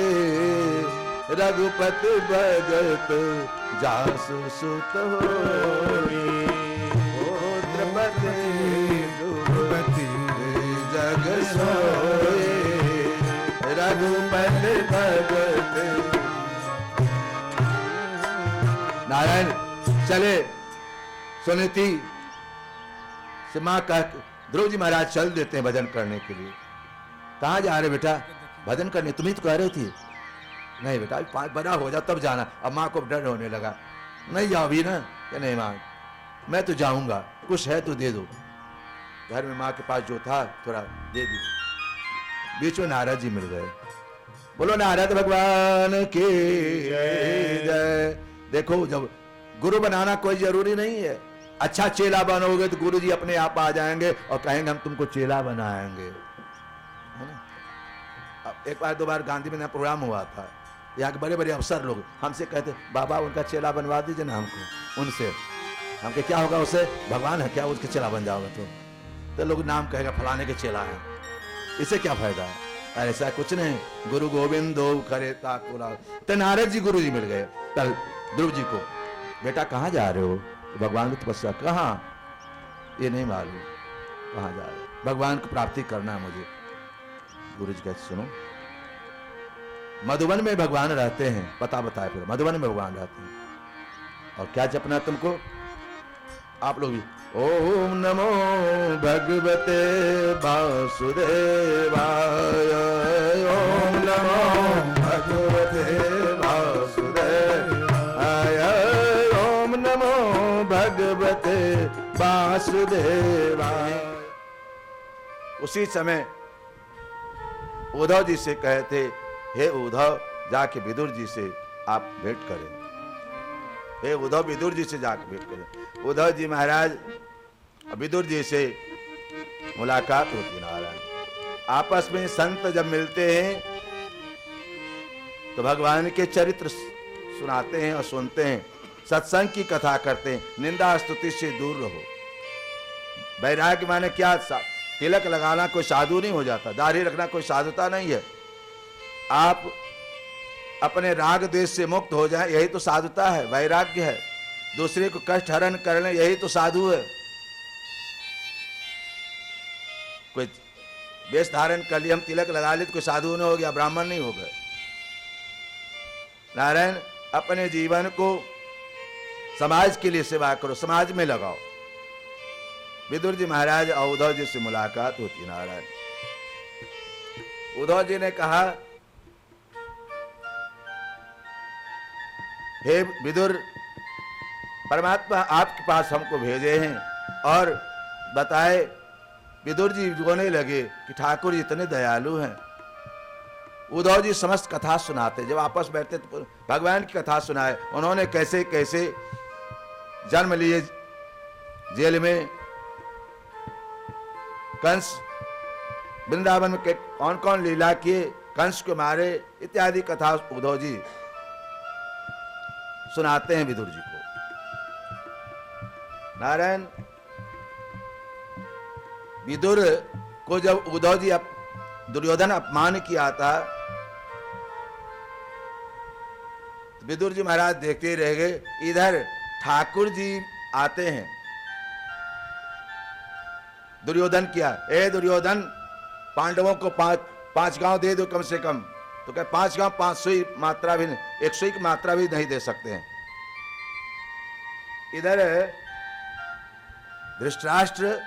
रघुपति भगत जासु सुत होए। पुत्र बते जुबती जग सोए, रघुपति भगत। नारायण चले सुनीति से मां कह, ध्रुव जी महाराज चल देते हैं भजन करने के लिए। कहाँ जा रहे बेटा? भजन करने। तुम्हें तो कह रहे थे। नहीं बेटा अभी 5 बड़ा हो जा तब जाना। अब माँ को डर होने लगा, नहीं जाओ भी ना। क्या नहीं माँ, मैं तो जाऊंगा, कुछ है तो दे दो। घर में माँ के पास जो था थोड़ा दे दी। बीच में नारद जी मिल गए। बोलो नारद भगवान की जय। देखो जब गुरु बनाना कोई जरूरी नहीं है। अच्छा चेला बनोगे तो गुरु जी अपने आप आ जाएंगे और कहेंगे हम तुमको चेला बनाएंगे, है ना। अब एक बार 2 बार गांधी में प्रोग्राम हुआ था, यहाँ के बड़े बड़े अफसर लोग हमसे कहते बाबा उनका चेला बनवा दीजिए ना हमको। उनसे हमके क्या होगा? उससे भगवान है क्या, उसके चेला बन जाओगे तो लोग नाम कहेगा फलाने के चेला है, इससे क्या फायदा है? ऐसा कुछ नहीं। गुरु गोविंदो करे ताकुला। तो नारद जी गुरु जी मिल गए कल ध्रुव जी को। बेटा कहाँ जा रहे हो? भगवान की तपस्या। कहाँ? ये नहीं मालूम कहाँ जा रहे हो। भगवान को प्राप्ति करना है मुझे। गुरु जी कहते सुनो, मधुबन में भगवान रहते हैं। पता बताए फिर मधुबन में भगवान रहते हैं। और क्या जपना है तुमको? आप लोग भी ओम नमो भगवते वासुदेवाय, ओम नमो भगवते वासुदेवाय, ओम नमो भगवते वासुदेवाय। उसी समय उद्धव जी से कहते, हे उद्धव जाके विदुर जी से आप भेंट करें। हे उद्धव विदुर जी से जाके भेंट करें। उद्धव जी महाराज विदुर जी से मुलाकात होती। नारायण आपस में संत जब मिलते हैं तो भगवान के चरित्र सुनाते हैं और सुनते हैं, सत्संग की कथा करते हैं। निंदा स्तुति से दूर रहो। वैराग्य माने क्या? तिलक लगाना कोई साधु नहीं हो जाता, दाढ़ी रखना कोई साधुता नहीं है। आप अपने राग द्वेष से मुक्त हो जाए, यही तो साधुता है, वैराग्य है। दूसरे को कष्ट हरण कर ले, यही तो साधु है। कोई वेश धारण कर लिया, हम तिलक लगा ले तो कोई साधु नहीं हो गया, ब्राह्मण नहीं हो गए। नारायण अपने जीवन को समाज के लिए सेवा करो, समाज में लगाओ। विदुर जी महाराज और उद्धव जी से मुलाकात होती। नारायण उद्धव जी ने कहा, हे विदुर, परमात्मा आपके पास हमको भेजे हैं। और बताए, विदुर जी रोने लगे कि ठाकुर जी इतने दयालु हैं। उद्धव जी समस्त कथा सुनाते, जब आपस बैठते तो भगवान की कथा सुनाए। उन्होंने कैसे कैसे जन्म लिए जेल में, कंस वृंदावन में कौन कौन लीला किए, कंस को मारे, इत्यादि कथा उद्धव जी सुनाते हैं विदुर जी को। नारायण विदुर को जब उद्धव जी दुर्योधन अपमान किया था, विदुर जी महाराज देखते रह गए। इधर ठाकुर जी आते हैं। दुर्योधन किया, ए दुर्योधन, पांडवों को 5 गांव दे दो कम से कम। तो क्या 5 गांव 500 ही मात्रा भी नहीं, 100 की मात्रा भी नहीं दे सकते हैं। इधर धृतराष्ट्र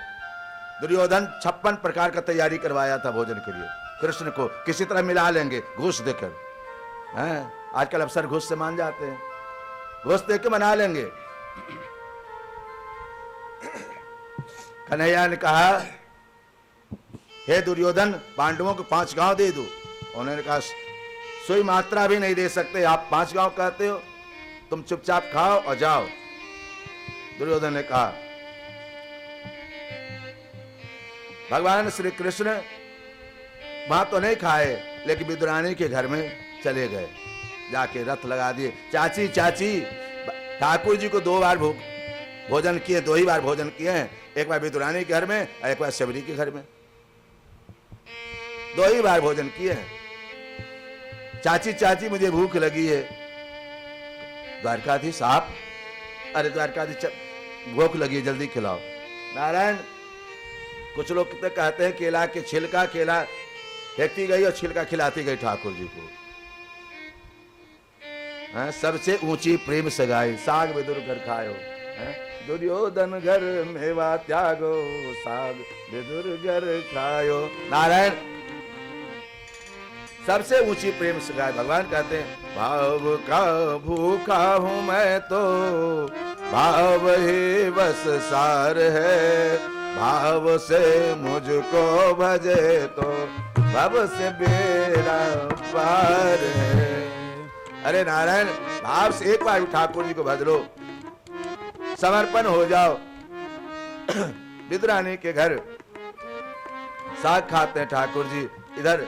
दुर्योधन 56 प्रकार का तैयारी करवाया था भोजन के लिए। कृष्ण को किसी तरह मिला लेंगे घूस देकर। हैं, आजकल अफसर घूस से मान जाते हैं, घूस देकर मना लेंगे। कन्हैया ने कहा, हे दुर्योधन, पांडवों को 5 गांव दे दो। उन्होंने कहा, सोई मात्रा भी नहीं दे सकते, आप 5 गांव कहते हो, तुम चुपचाप खाओ और जाओ। दुर्योधन ने कहा, भगवान श्री कृष्ण वहां तो नहीं खाए, लेकिन विदुरानी के घर में चले गए, जाके रथ लगा दिए। चाची चाची, ठाकुर जी को 2 बार भूख भोजन किए, 2 ही बार भोजन किए हैं, एक बार विदुरानी के घर में और एक बार शबरी के घर में, 2 ही बार भोजन किए हैं। चाची चाची मुझे भूख लगी है। द्वारकाधीश आप, अरे द्वारकाधीश भूख लगी है, जल्दी खिलाओ। नारायण, कुछ लोग कितने कहते हैं केला के छिलका, केला फेंकती गई और छिलका खिलाती गई ठाकुर जी को। सबसे ऊंची प्रेम सगाई, साग विदुर घर खायो, दुर्योधन घर मेवा त्यागो, साग विदुर घर खायो। नारायण, सबसे ऊंची प्रेम सगाई। भगवान कहते हैं भाव का भूखा हूं मैं तो, भाव ही बस सार है, भाव से मुझको भजे तो भव से बेड़ा पार है। अरे नारायण, भाव से एक बार ठाकुर जी को भज लो, समर्पण हो जाओ। विदुरानी के घर साग खाते हैं ठाकुर जी। इधर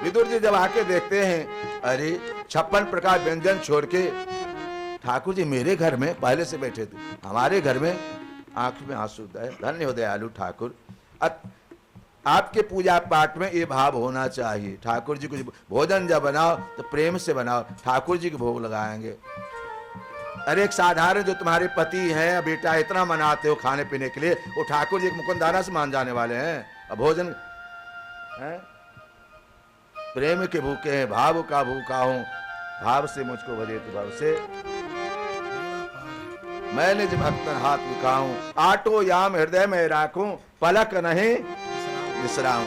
विदुर जी जब आके देखते हैं, अरे 56 प्रकार व्यंजन छोड़ के ठाकुर जी मेरे घर में पहले से बैठे थे, हमारे घर में, आंख में आंसू है। धन्य हो दयालु ठाकुर, आपके पूजा पाठ में ये भाव होना चाहिए। ठाकुर जी को भोजन जब बनाओ तो प्रेम से बनाओ, ठाकुर जी को भोग लगाएंगे। अरे एक साधारण जो तुम्हारे पति हैं, बेटा इतना मनाते हो खाने पीने के लिए, वो ठाकुर जी मुकुंदाना से मान जाने वाले हैं। अब भोजन है, प्रेम के भूखे हैं, भाव का भूखा हूं, भाव से मुझको भजे तो भाव से मैं निज भक्तन हाथ बिकाऊं, आटो याम हृदय में राखूं, पलक नहीं विश्राम।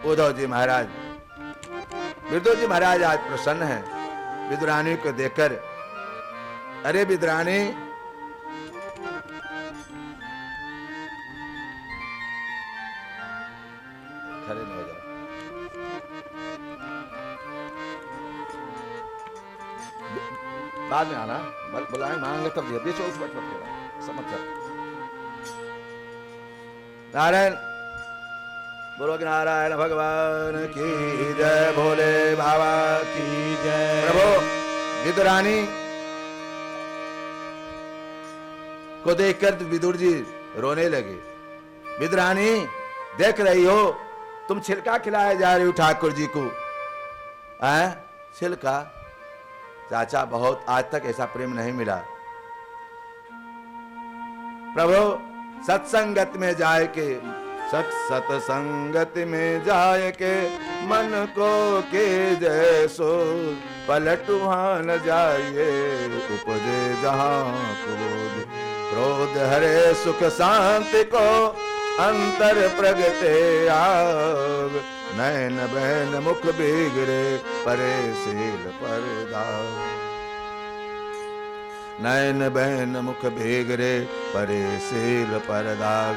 उद्धव जी महाराज, विदुर जी महाराज आज प्रसन्न हैं विदुरानी को देखकर। अरे विदुरानी, खड़े न हो जाओ। बाद में आना, बुलाएं मांगे तब दिया, बीच उठ मत करो, समझ कर। नारायण, बोलो कि नारायण भगवान की जय, भोले बाबा की जय। प्रभु विदुरानी को देखकर विदुर जी रोने लगे। विदुरानी, देख रही हो तुम छिलका खिलाए जा रही हो ठाकुर जी को, छिलका। चाचा, बहुत आज तक ऐसा प्रेम नहीं मिला। प्रभु सत्संगत में जाए के, सत्संगत में जाए के, मन को के जैसो पलट वहां न जाइए, उपजे जहां क्रोध, क्रोध हरे सुख शांति को, अंतर प्रगटे आग, नैन बहन मुख बिगड़े परे सील परदा, नैन बहन मुख बिगड़े परे सील परदाग।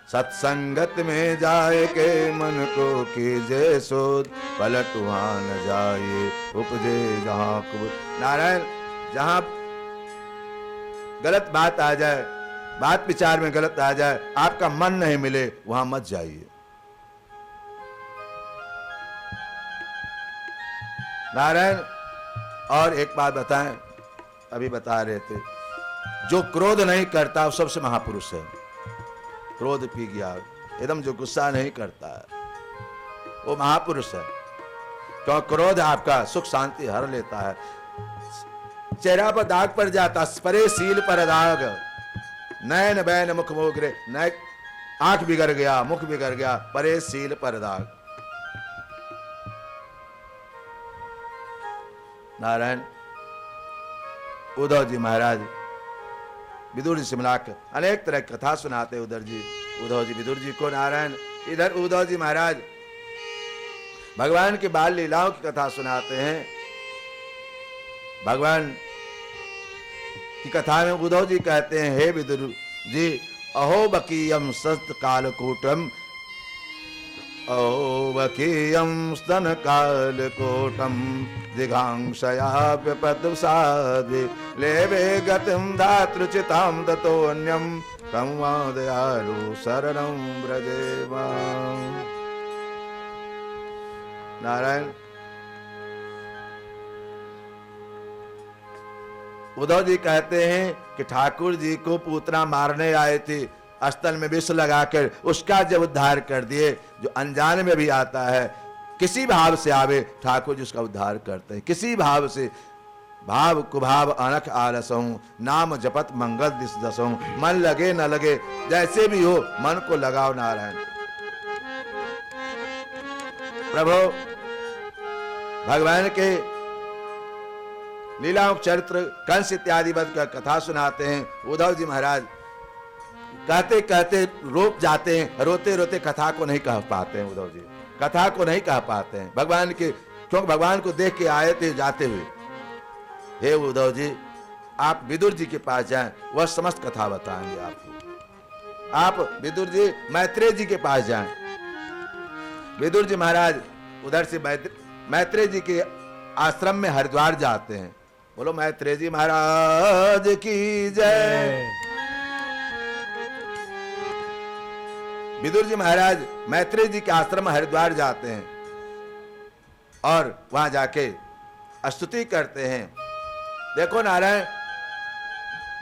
सत्संगत में जाए के मन को कीजे शोध, पलट वहां न जाए उपजे जहां कुबुद। नारायण, जहां गलत बात आ जाए, बात विचार में गलत आ जाए, आपका मन नहीं मिले, वहां मत जाइए। नारायण, और एक बात बताएं, अभी बता रहे थे, जो क्रोध नहीं करता वो सबसे महापुरुष है। क्रोध पी गया एकदम, जो गुस्सा नहीं करता है वो महापुरुष है। क्यों? क्रोध आपका सुख शांति हर लेता है। चेहरा पर दाग पड़ जाता, परे सील पर दाग, नैन बैन मुख मोगरे, नैन आंख बिगड़ गया, मुख बिगड़ गया, परे सील पर दाग। नारायण, उद्धव जी महाराज विदुर जी से मिलाकर अनेक तरह की कथा सुनाते उद्धव जी विदुर जी को। नारायण, इधर उद्धव जी महाराज भगवान की बाल लीलाओं की कथा सुनाते हैं। भगवान की कथा में उद्धव जी कहते हैं, हे विदुर जी, अहो बकीयम सस्त कालकूटम, अहो बकीयम स्तन कालकूटम, जिघांक्षयाप्यपदसादि लेवे गतिम धातृचिताम दतोऽन्यम तं वा दयालु शरणं व्रजेम। नारायण, उद्धव जी कहते हैं कि ठाकुर जी को पूतना मारने आए थे, स्थल में विष लगाकर उसका जब उद्धार कर दिए, जो अनजान में भी आता है किसी भाव से आवे, ठाकुर जी उसका उद्धार करते हैं। किसी भाव से, भाव कुभाव अनख आलसों, नाम जपत मंगल दिस दसों, मन लगे न लगे जैसे भी हो, मन को लगाओ नारायण। प्रभु भगवान के लीलाओं चरित्र कंस इत्यादि वध का कथा सुनाते हैं। उद्धव जी महाराज कहते कहते रोक जाते हैं, रोते रोते कथा को नहीं कह पाते हैं। उद्धव जी कथा को नहीं कह पाते हैं भगवान के, क्योंकि भगवान को देख के आए थे जाते हुए। हे उद्धव जी, आप विदुर जी के पास जाएं, वह समस्त कथा बताएंगे आपको। आप विदुर जी मैत्रेय जी के पास जाएं। विदुर जी महाराज उधर से मैत्रेय जी के आश्रम में हरिद्वार जाते हैं। बोलो मैत्रेय जी महाराज की जय। विदुर जी महाराज मैत्रेय जी के आश्रम में हरिद्वार जाते हैं और वहां जाके स्तुति करते हैं। देखो नारायण,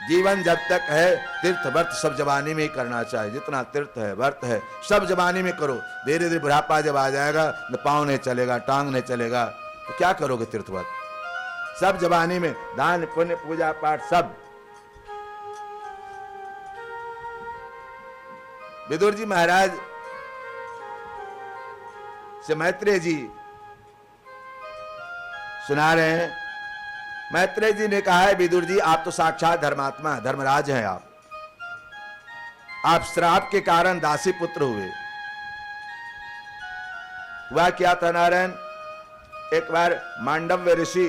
जीवन जब तक है तीर्थ व्रत सब जवानी में ही करना चाहिए। जितना तीर्थ है व्रत है सब जवानी में करो। धीरे धीरे बुढ़ापा जब आ जाएगा, न पाँव नहीं चलेगा, टांग नहीं चलेगा, तो क्या करोगे तीर्थ व्रत? सब जवानी में, दान पुण्य पूजा पाठ सब। विदुर जी महाराज से मैत्रेय जी सुना रहे हैं। मैत्रेय जी ने कहा है, विदुर जी आप तो साक्षात धर्मात्मा धर्मराज हैं। आप श्राप के कारण दासी पुत्र हुए। वह क्या था नारायण, एक बार मांडव्य ऋषि,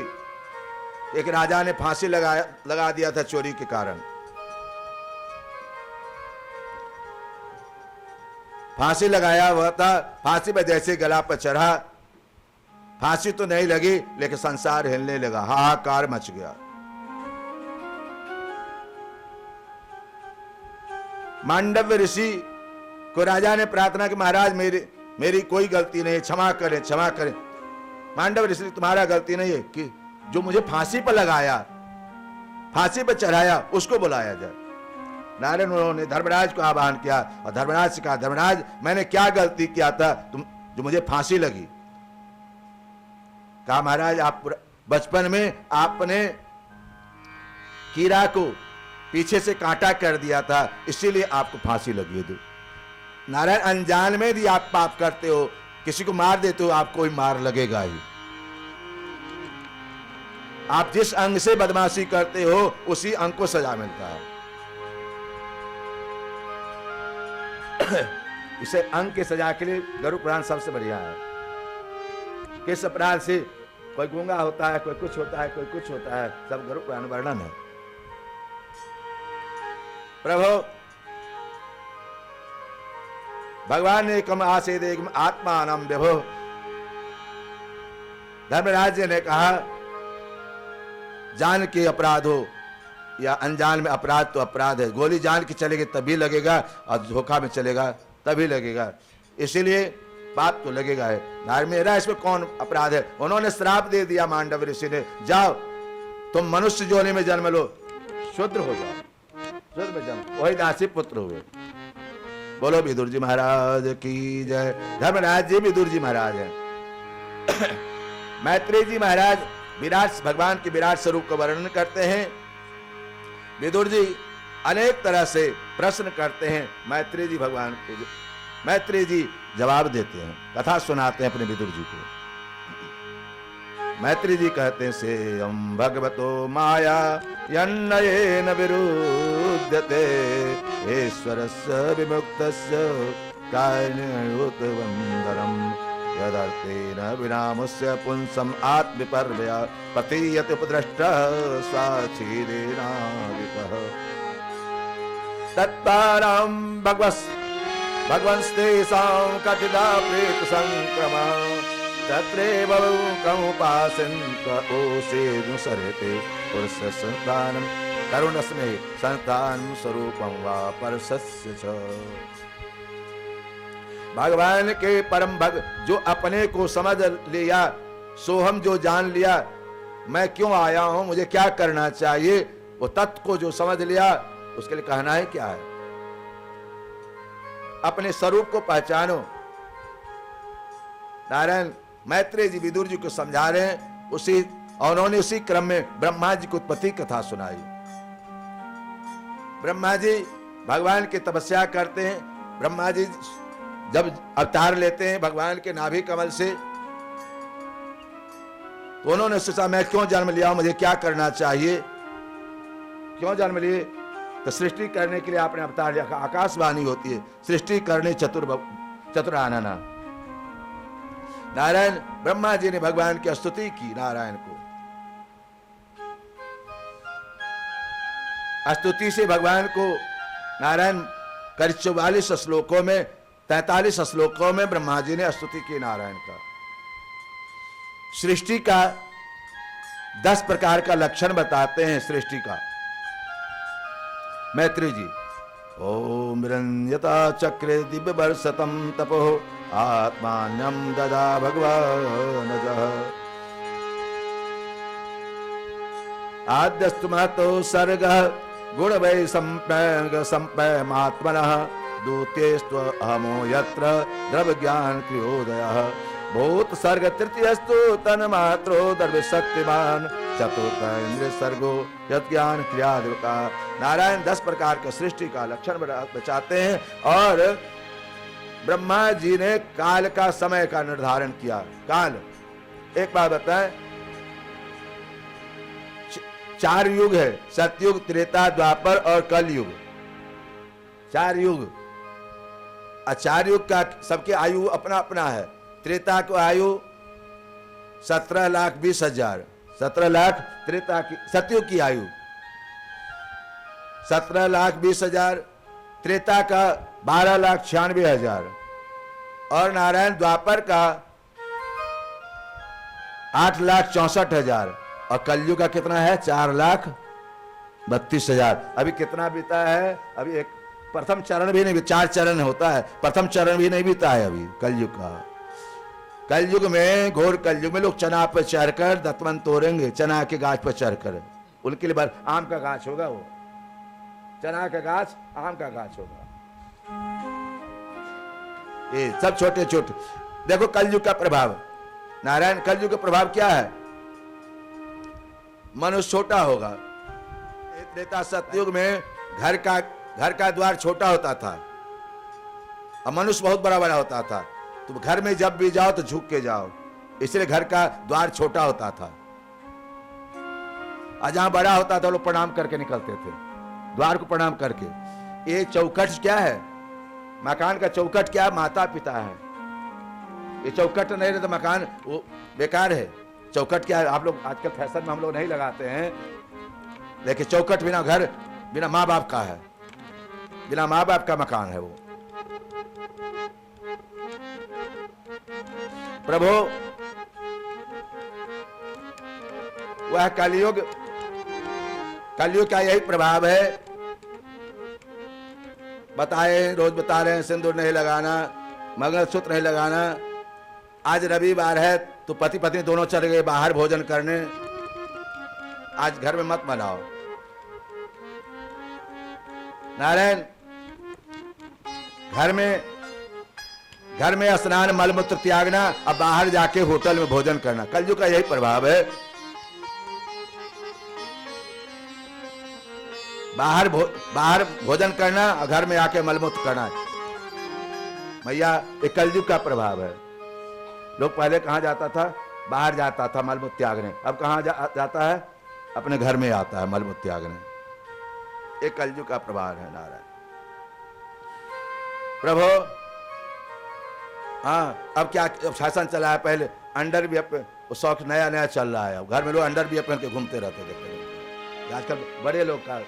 एक राजा ने फांसी लगा दिया था चोरी के कारण। फांसी लगाया हुआ था, फांसी पर जैसे गला पर चढ़ा, फांसी तो नहीं लगी लेकिन संसार हिलने लगा, हाहाकार मच गया। मांडव्य ऋषि को राजा ने प्रार्थना की, महाराज मेरी कोई गलती नहीं, क्षमा करें क्षमा करें। मांडव्य ऋषि, तुम्हारा गलती नहीं है कि जो मुझे फांसी पर लगाया, फांसी पर चढ़ाया, उसको बुलाया जाए। नारायण उन्होंने धर्मराज को आह्वान किया और धर्मराज से कहा, धर्मराज मैंने क्या गलती किया था तुम जो मुझे फांसी लगी? कहा महाराज आप बचपन में आपने कीड़ा को पीछे से कांटा कर दिया था, इसीलिए आपको फांसी लगी है। नारायण अनजान में भी आप पाप करते हो, किसी को मार देते हो, आपको ही मार लगेगा ही। आप जिस अंग से बदमाशी करते हो उसी अंग को सजा मिलता है। इसे अंग के सजा के लिए गरुड़ पुराण सबसे बढ़िया है। किस अपराध से कोई गूंगा होता है, कोई कुछ होता है, कोई कुछ होता है, सब गरुड़ पुराण वर्णन है। प्रभु भगवान ने कम आसे देख आत्मानम विभो। धर्मराज ने कहा, जान के अपराध हो या अनजान में अपराध तो अपराध है। गोली जान के चलेगी तभी लगेगा और धोखा में चलेगा तभी लगेगा, इसीलिए पाप तो लगेगा है। नार मेरा इसमें कौन अपराध है? उन्होंने श्राप दे दिया मांडव ऋषि ने, जाओ तुम मनुष्य जोनी में जन्म लो, शूद्र हो जाओ, शूद्र में जन्म, वही दासी पुत्र हुए। बोलो विदुर जी महाराज की जय। धर्मराज जी विदुर जी महाराज हैं। मैत्रेय जी महाराज विराट भगवान के विराट स्वरूप का वर्णन करते हैं। विदुर जी अनेक तरह से प्रश्न करते हैं मैत्रेय जी भगवान को। मैत्रेय जी जवाब देते हैं, कथा सुनाते हैं अपने विदुर जी को। मैत्रेय जी कहते हैं, सेयं भगवतो माया यन्नयेन विरुध्यते ईश्वरस्य विमुक्तस्य कायनोतवन्दरम् यदर्थेन विरामस्य पुंसम् आत्मपर्वया प्रतीयते उपद्रष्टः स्वाच्छिदेनाविकः तत्तारां भगवंस्तेषां कथिता प्रेत संक्रमा तत्रैव कमुपासन्त ओसेनुसरते पुरुष संतानं करुणस्मे संतान स्वरूपं वा परसस्य च। भगवान के परम भक्त जो अपने को समझ लिया, सोहम जो जान लिया, मैं क्यों आया हूं, मुझे क्या करना चाहिए, वो तत्व को जो समझ लिया, उसके लिए कहना है क्या है? अपने स्वरूप को पहचानो। नारायण मैत्रेय जी विदुर जी को समझा रहे हैं, और उन्होंने उसी क्रम में ब्रह्मा जी को उत्पत्ति कथा सुनाई। ब्रह्मा जी भगवान की तपस्या करते हैं। ब्रह्मा जी जब अवतार लेते हैं भगवान के नाभि कमल से, तो उन्होंने सोचा मैं क्यों जन्म लिया, मुझे क्या करना चाहिए, क्यों जन्म लिए? तो सृष्टि करने के लिए आपने अवतार लिया। आकाशवाणी होती है, सृष्टि करने चतुरानना। नारायण ब्रह्मा जी ने भगवान की स्तुति की। नारायण को स्तुति से भगवान को नारायण करीब 44 श्लोकों में 43 श्लोकों में ब्रह्मा जी ने स्तुति की नारायण का। सृष्टि का 10 प्रकार का लक्षण बताते हैं सृष्टि का मैत्रेय जी। ओम रंजता चक्रे दिव्य वर्षतम तपो आत्मान्यम ददा भगवान आद्यस्तु महतो सर्ग गुण वै संपयमात्मनः दूतेस्त्व अहमो यत्र द्रव्य ज्ञान क्रियोदयः भूत सर्ग तृतीयस्तु तन मात्रो द्रव्य शक्तिमान चतुर्थ इंद्र सर्गो यत ज्ञान क्रियादिका। नारायण 10 प्रकार के सृष्टि का लक्षण बचाते हैं। और ब्रह्मा जी ने काल का समय का निर्धारण किया। काल एक बात बताएं, 4 युग है, सतयुग, त्रेता, द्वापर और कलयुग। 4 युग। 4 युग का सबके आयु अपना अपना है। त्रेता को आयु 17,20,000, 17 लाख त्रेता की, सतयुग की आयु 17,20,000, त्रेता का 12,96,000 और नारायण द्वापर का 8,64,000 और कलयुग का कितना है? 4,32,000। अभी कितना बीता है? अभी एक प्रथम चरण भी नहीं, 4 चरण होता है, प्रथम चरण भी नहीं बीता है अभी कलयुग का। कलयुग में, घोर कलयुग में लोग चना पर चढ़कर दतमन तोड़ेंगे, चना के गाछ पर चढ़कर। उनके लिए आम का गाछ होगा, वो चना का गाछ आम का गाछ होगा। ये सब छोटे छोटे। देखो कलयुग का प्रभाव, नारायण कलयुग का प्रभाव क्या है? मनुष्य छोटा होगा। त्रेता सतयुग में घर का द्वार छोटा होता था और मनुष्य बहुत बड़ा बड़ा होता था। तो घर में जब भी जाओ तो झुक के जाओ, इसलिए घर का द्वार छोटा होता था। और जहां बड़ा होता था लोग प्रणाम करके निकलते थे, द्वार को प्रणाम करके। ये चौखट क्या है? मकान का चौखट क्या है? माता पिता है। ये चौखट नहीं रहे तो मकान वो बेकार है। चौखट क्या है? आप लोग आजकल फैशन में हम लोग नहीं लगाते हैं, लेकिन चौखट बिना घर, बिना माँ बाप का है, बिना माँ बाप का मकान है वो। प्रभु वह कलयुग, कलयुग का यही प्रभाव है। बताए, रोज बता रहे हैं सिंदूर नहीं लगाना, मंगलसूत्र नहीं लगाना। आज रविवार है तो पति पत्नी दोनों चले गए बाहर भोजन करने। आज घर में मत बनाओ। नारायण घर में स्नान मलमूत्र त्यागना, अब बाहर जाके होटल में भोजन करना। कलयुग का यही प्रभाव है। बाहर भोजन करना और घर में आके मलमूत्र करना। भैया ये कलयुग का प्रभाव है। लोग पहले कहाँ जाता था? बाहर जाता था मलमूत्र त्यागने। अब कहाँ जाता है? अपने घर में आता है मलमूत्र त्यागने। एक कलयुग का प्रभाव है नारायण। प्रभु हाँ, अब क्या शासन चला है? पहले अंडरवियर पे वो शौक नया नया चल रहा है। घर में लोग अंडरवियर पहन के घूमते रहते थे। आजकल बड़े लोग का